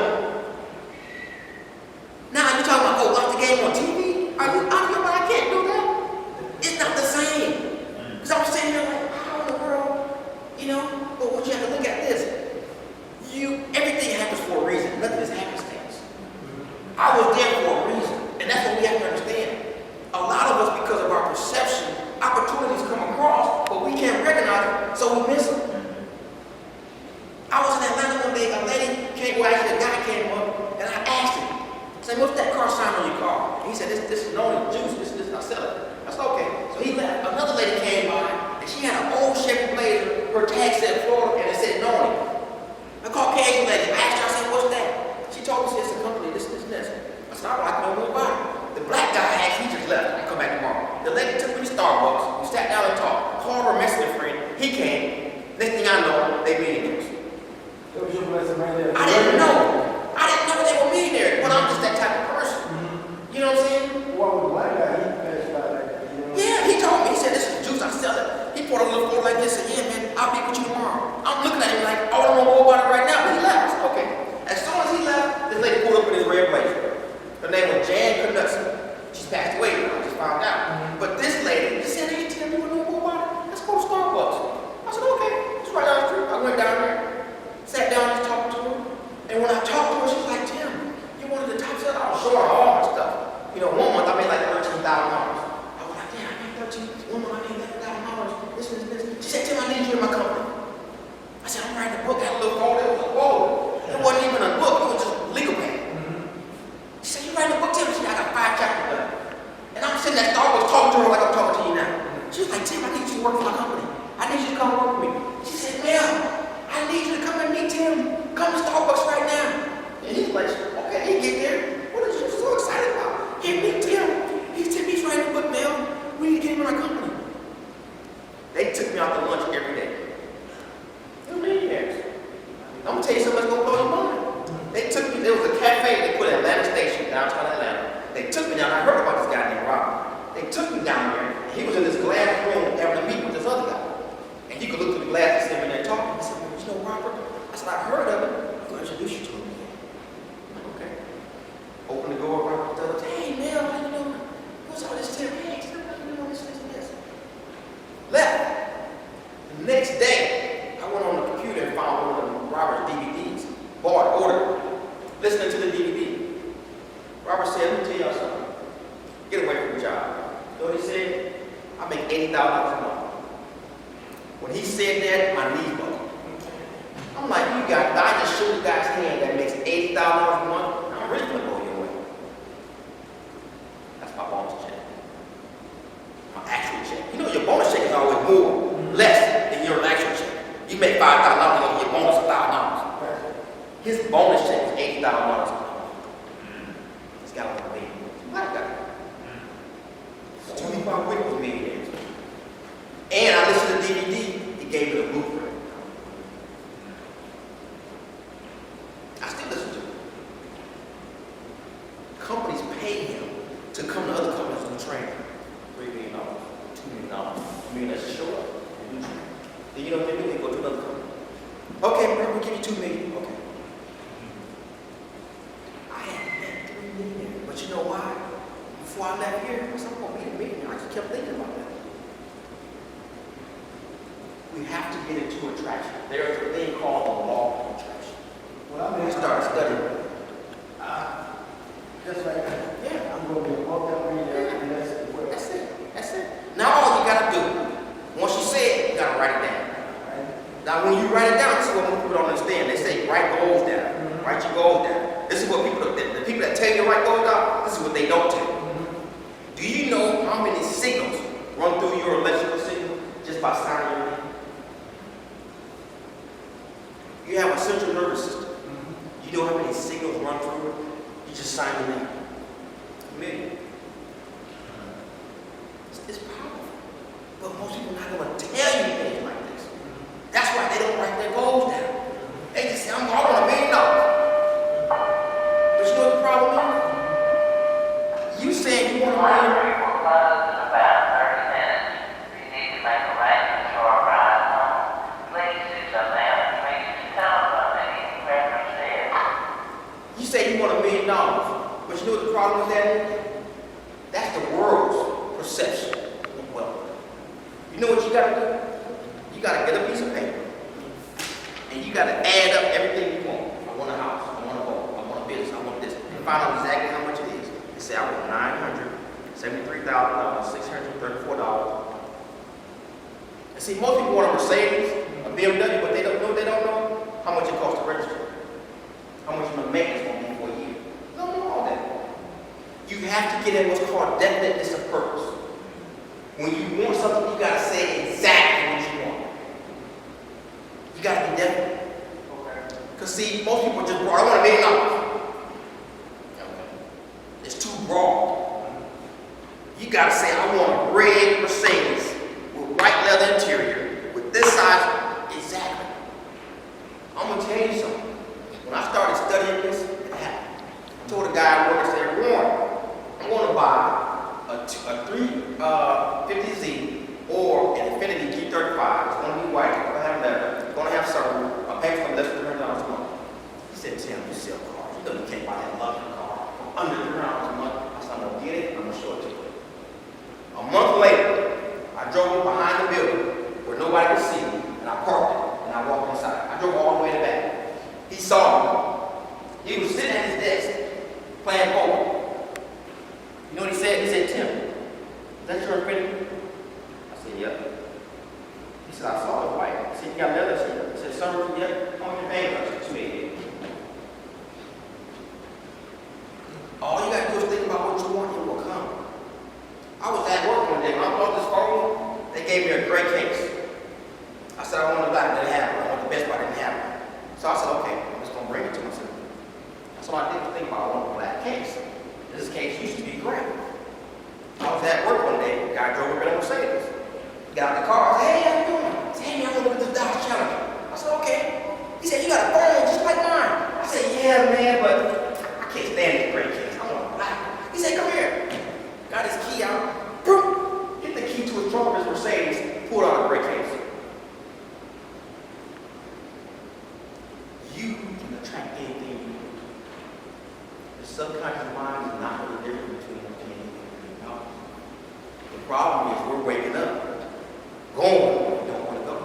Now you're talking about, watch the game on TV? Are you out of your mind? I can't do that. It's not the same. Because I'm sitting here like, how in the world? But what you have to look at this. Everything happens for a reason. Nothing is happenstance. I was there for a reason. And that's what we have to understand. A lot of us, because of our perception, opportunities come across, but we can't recognize it, so we miss them. I was in Atlanta one day, a lady came, actually a guy came up, and I asked him, I said, what's that car sign on your car? And he said, this is only juice, this I sell it. I said, okay. So he left. Another lady came by, and she had an old Chevy Blazer. Her tag said Florida, and it said Noni. A Caucasian lady. I asked her, I said, what's that? She told me, it's a company, this. I said, I don't like to know more about it. The black guy actually just left and come back tomorrow. The lady took me to Starbucks. We sat down and talked. Called her Mexican friend. He came. Next thing I know, they millionaires. That was your blessing right there. I didn't know they were millionaires, but I'm just that type of person. You know what I'm saying? What was the black guy? He passed by like that. Yeah, he told me. He said, this is juice, I sell it. He poured a little floor like this and said, yeah, man, I'll be with you tomorrow. I'm looking at him like, I don't know more about it right now, but he left. I said, okay. As soon as he left, this lady pulled up in his red blazer. Her name was Jan Knudsen. She's passed away now, I just found out. But this lady, she said, hey, Tim, you want to know more about it? Let's go to Starbucks. I said, okay. It's right down the street. I went down there, sat down, just talked to her. And when I talked to her, she was like, Tim, you're one of the top sellers. I was showing her all my stuff. 1 month I made like $13,000. I was like, yeah, I made 1 month I made $11,000. This. She said, Tim, I need you in my company. I said, I'm writing a book. I had a little folder. It was a folder. It wasn't even a book. It was just legal pad. She said, you writing a book, Tim? She said, I got 5 chapters left. And I'm sitting at Starbucks talking to her like I'm talking to you now. She was like, Tim, I need you to work for my company. I need you to come work with me. She said, ma'am, I need you to come and meet Tim. Come to Starbucks right now. And he's like, okay, he get there. What are you so excited about? Here, meet Tim. He's writing a book, ma'am. We need to get him in our company. They took me out to lunch every day. They're millionaires. I'm going to tell you something that's going to blow your mind. They took me, there was a cafe they put at Atlanta Station, downtown Atlanta. They took me down, I heard about this guy named Robert. They took me down there, and he was in this glass room having a meeting with this other guy. And he could look through the glass and see him in there talking. He said, well, you know Robert? I said, I've heard of him. I'm going to introduce you to him. Okay. Open the door, Robert tells us, hey, man, how you doing? What's all this Tim? Hey, Tim, how you doing? This. Left. The next day, I went on the computer and found one of Robert's DVDs. Bought, ordered, listening to the DVD. Robert said, let me tell y'all something. Get away from the job. You know what he said? I make $80,000 a month. When he said that, my knees buckled. I'm like, I just shook the guy's hand that makes $80,000 a month. I'm really gonna blow you away. That's my bonus check. My actual check. Your bonus check is always more, less than your actual check. You make $5,000, you get your bonus $1,000. His bonus check is $80,000 a month. This guy was a millionaire. Black guy. 25 weeks was millionaires. And I listened to the DVD, he gave me the blueprint. I still listen to it. Companies pay him to come to other companies and train. $3 million, $2 million, $1 million to show up and do training. Then you know what they do? They go to another company. Okay, bro, we'll give you $2 million. Okay. I had met $3 million, but you know why? Before I left here, I said, I'm going to be a millionaire. I just kept thinking about that. We You have to get into attraction. There's a thing called the law of attraction. Well, I'm You going to start studying. just like that. Yeah. I'm going to be walked out reading and that's the word. That's it. That's it. Now all you gotta do, once you say it, you gotta write it down. Right? Now when you write it down, this is what most people don't understand. They say write goals down. Write your goals down. This is what the people that tell you to write goals down, this is what they don't tell you. Do you know how many signals run through your electrical signal just by signing your name? You have a central nervous system. You know how many signals run through it? You just sign your name. Million. It's powerful. But most people are not going to tell you things like this. That's why they don't write their goals down. They just say, I want $1 million. But you know what the problem is? You saying you want $1 million. You say you want $1 million, but you know what the problem with that is? That's the world's perception of wealth. You know what you gotta do? You gotta get a piece of paper, and you gotta add up everything you want. I want a house, I want a boat, I want a business, I want this, and find out exactly how much it is. You say, I want $973,634. And see, most people want a Mercedes, a BMW, but they don't know how much it costs to register. How much your maintenance going to be for a year. You don't know all that. You have to get in what's called definiteness of purpose. When you want something, you got to say exactly what you want. You got to be definite. Because see, most people just broad. I want $1 million. It's too broad. You got to say, I want a red Mercedes with white leather interior, with this size. Exactly. I'm going to tell you something. When I started studying this, it happened. I told a guy I worked, I said, Warren, I'm going to buy a 350Z or an Infiniti G35. It's going to be white. It's going to have leather. It's going to have sunroof. A payment for less than $300 a month. He said, Tim, you sell cars. You know you can't buy that luxury car for under $300 a month. I said, I'm going to get it. I'm going to show it to you. A month later, I drove behind the building where nobody could see me, and I parked it, and I walked inside. I drove all the way to the back. He saw me. He was sitting at his desk playing poker. You know what he said? He said, Tim, is that your Infiniti? I said, yep. He said, I saw it white. I said, you got leather? I said, sunroof, yep. How much you paying? I said, $288. All you got to do is think about what you want and it will come. I was at work one day. When I bought this phone, they gave me a gray case. I said, I want the black that didn't have it. I want the best part that didn't have it. So I said, okay, I'm just going to bring it to myself. That's what I did think about. I want a black case. This case used to be gray. I was at work one day. The guy drove up in a Mercedes. Got out the car. I said, hey, how you doing? He said, hey, man, I want to look at this Dodge Challenger. I said, okay. He said, you got a phone just like mine. I said, yeah, man, but I can't stand this gray case. I want a black one. He said, come here. Got his key out. Boom. Hit the key to his trunk of his Mercedes. Pulled out a gray case. You can attract anything you want. The subconscious mind is not really different between one and anything else. The problem is we're waking up, going where we don't want to go.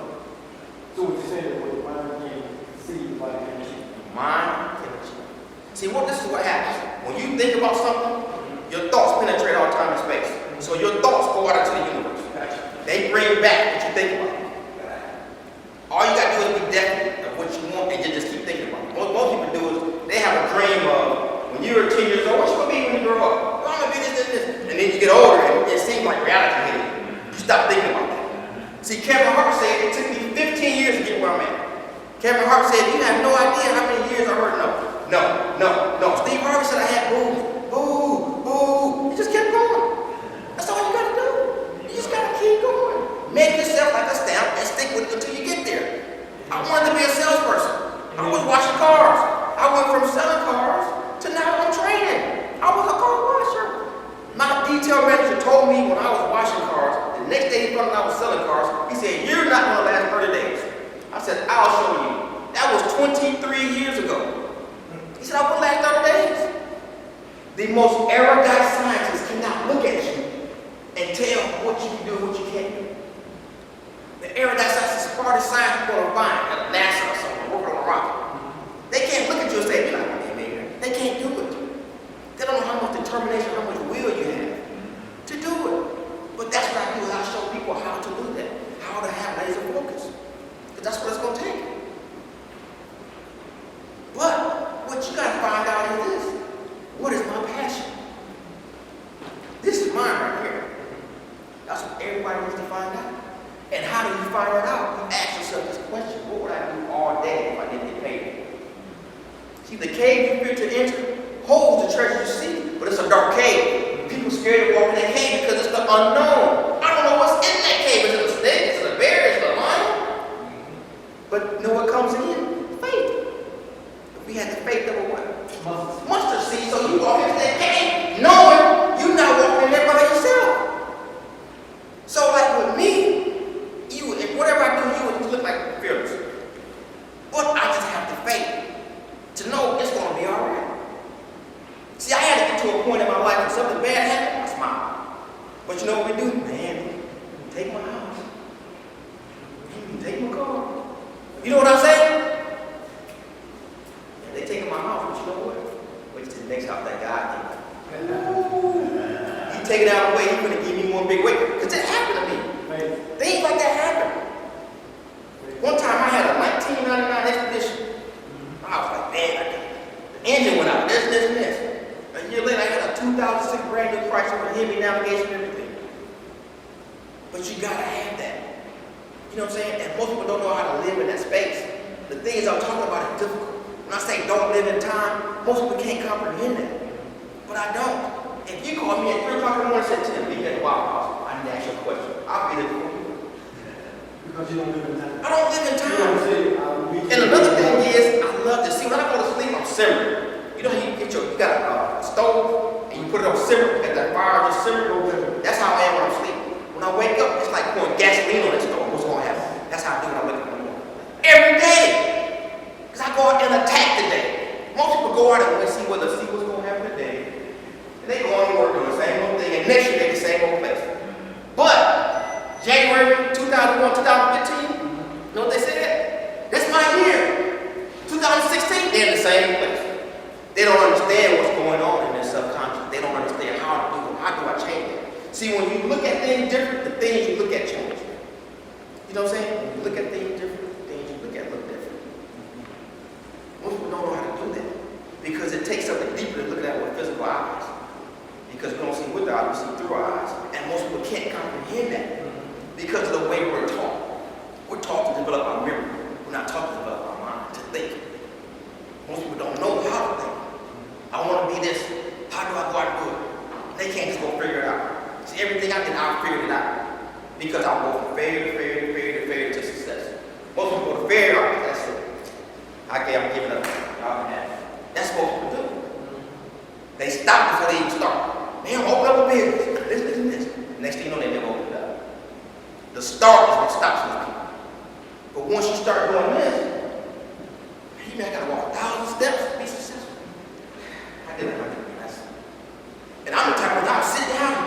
So what you're saying is what the mind can see, the body can achieve. Mind can achieve. See, this is what happens. When you think about something, your thoughts penetrate all time and space. So your thoughts go out into the universe. They bring back what you think about. All you got to do is be definite of what you want and you just keep thinking about it. What most people do is they have a dream of when you were 10 years old, what you going to be when you grow up? Oh, I'm going to be this. And then you get older and it seems like reality hit you. You stop thinking about that. See, Kevin Hart said it took me 15 years to get where I'm at. Kevin Hart said, you have no idea how many years I worked. No. Steve Harvey said I had boo. You just kept going. That's all you got to do. You just got to keep going. Make yourself like a stamp and stick with it until you get there. I wanted to be a salesperson. I was washing cars. I went from selling cars to now I'm training. I was a car washer. My detail manager told me when I was washing cars, the next day he found out I was selling cars, he said, you're not going to last 30 days. I said, I'll show you. That was 23 years ago. He said, I wouldn't last 30 days. The most erudite scientists cannot look at you and tell what you can do and what you can't do. The erudite scientists is part See, the cave you fear to enter holds the treasure you seek, but it's a dark cave. People scared to walk in that cave because it's the unknown. I don't know what's in that cave. Is it a snake? Is it a bear? Is it a lion? But you know what comes in? Faith. If we had the faith of a what? Mustard seed. So you walk into that cave knowing you're not walking in there by yourself. So like with me, if whatever I do, you would look like fearless. But I just have the faith to know it's going to be all right. See, I had to get to a point in my life when something bad happened, I smile. But you know what we do? Man, you take my house. You take my car. You know what I'm saying? Yeah, they taking my house, but you know what? Wait till the next house that God gave me. He take it out of the way, he's going to give me one big weight. Because it happened to me. Things like that happen. One time I had a 1999 Expedition. I was like, man, the engine went out, this, and this. A year later, I had a 2006 brand new Chrysler with heavy navigation and everything. But you gotta have that. You know what I'm saying? And most people don't know how to live in that space. The things I'm talking about are difficult. When I say don't live in time, most people can't comprehend that. But I don't. If you call me at 3 o'clock in the morning and say, Tim, be at the White House, I need to ask you a question. I'll be there for you. Because you don't live in time. I don't live in time. And another thing is, I love to see, when I go to sleep, I'm simmering. You know, you got a stove, and you put it on simmer, you got that fire just simmering. That's how I am when I'm sleeping. When I wake up, it's like pouring gasoline on that stove. What's going to happen? That's how I do when I wake up in the morning. Every day. Because I go out and attack the day. Most people go out and see what's going to happen today. And they go on and work on the same old thing, and next year they're the same old place. But January 2001, 2015, you know what they said? That's my year. 2016, they're in the same place. They don't understand what's going on in their subconscious. They don't understand how to do it. How do I change it? See, when you look at things different, the things you look at change. You know what I'm saying? When you look at things different, the things you look at look different. Most people don't know how to do that because it takes something deeper to look at with physical eyes. Because we don't see with the eyes, we see through our eyes. And most people can't comprehend that because of the way we're taught. We're taught to develop our memory. We're not taught to develop our mind, to think. Most people don't know how to think. I want to be this. How do I go out and do it? They can't just go figure it out. See, everything I did, I figured it out. Because I go from failure to success. Most people go to failure, that's it. Okay, I'm giving up. Y'all can have it. That's what people do. They stop before they even start. Man, open up a business. This. Next thing you know, they never open it up. The start is what stops with people. But once you start doing this, you may have got to walk 1,000 steps to be successful. I did it. And I'm the type of guy, sit down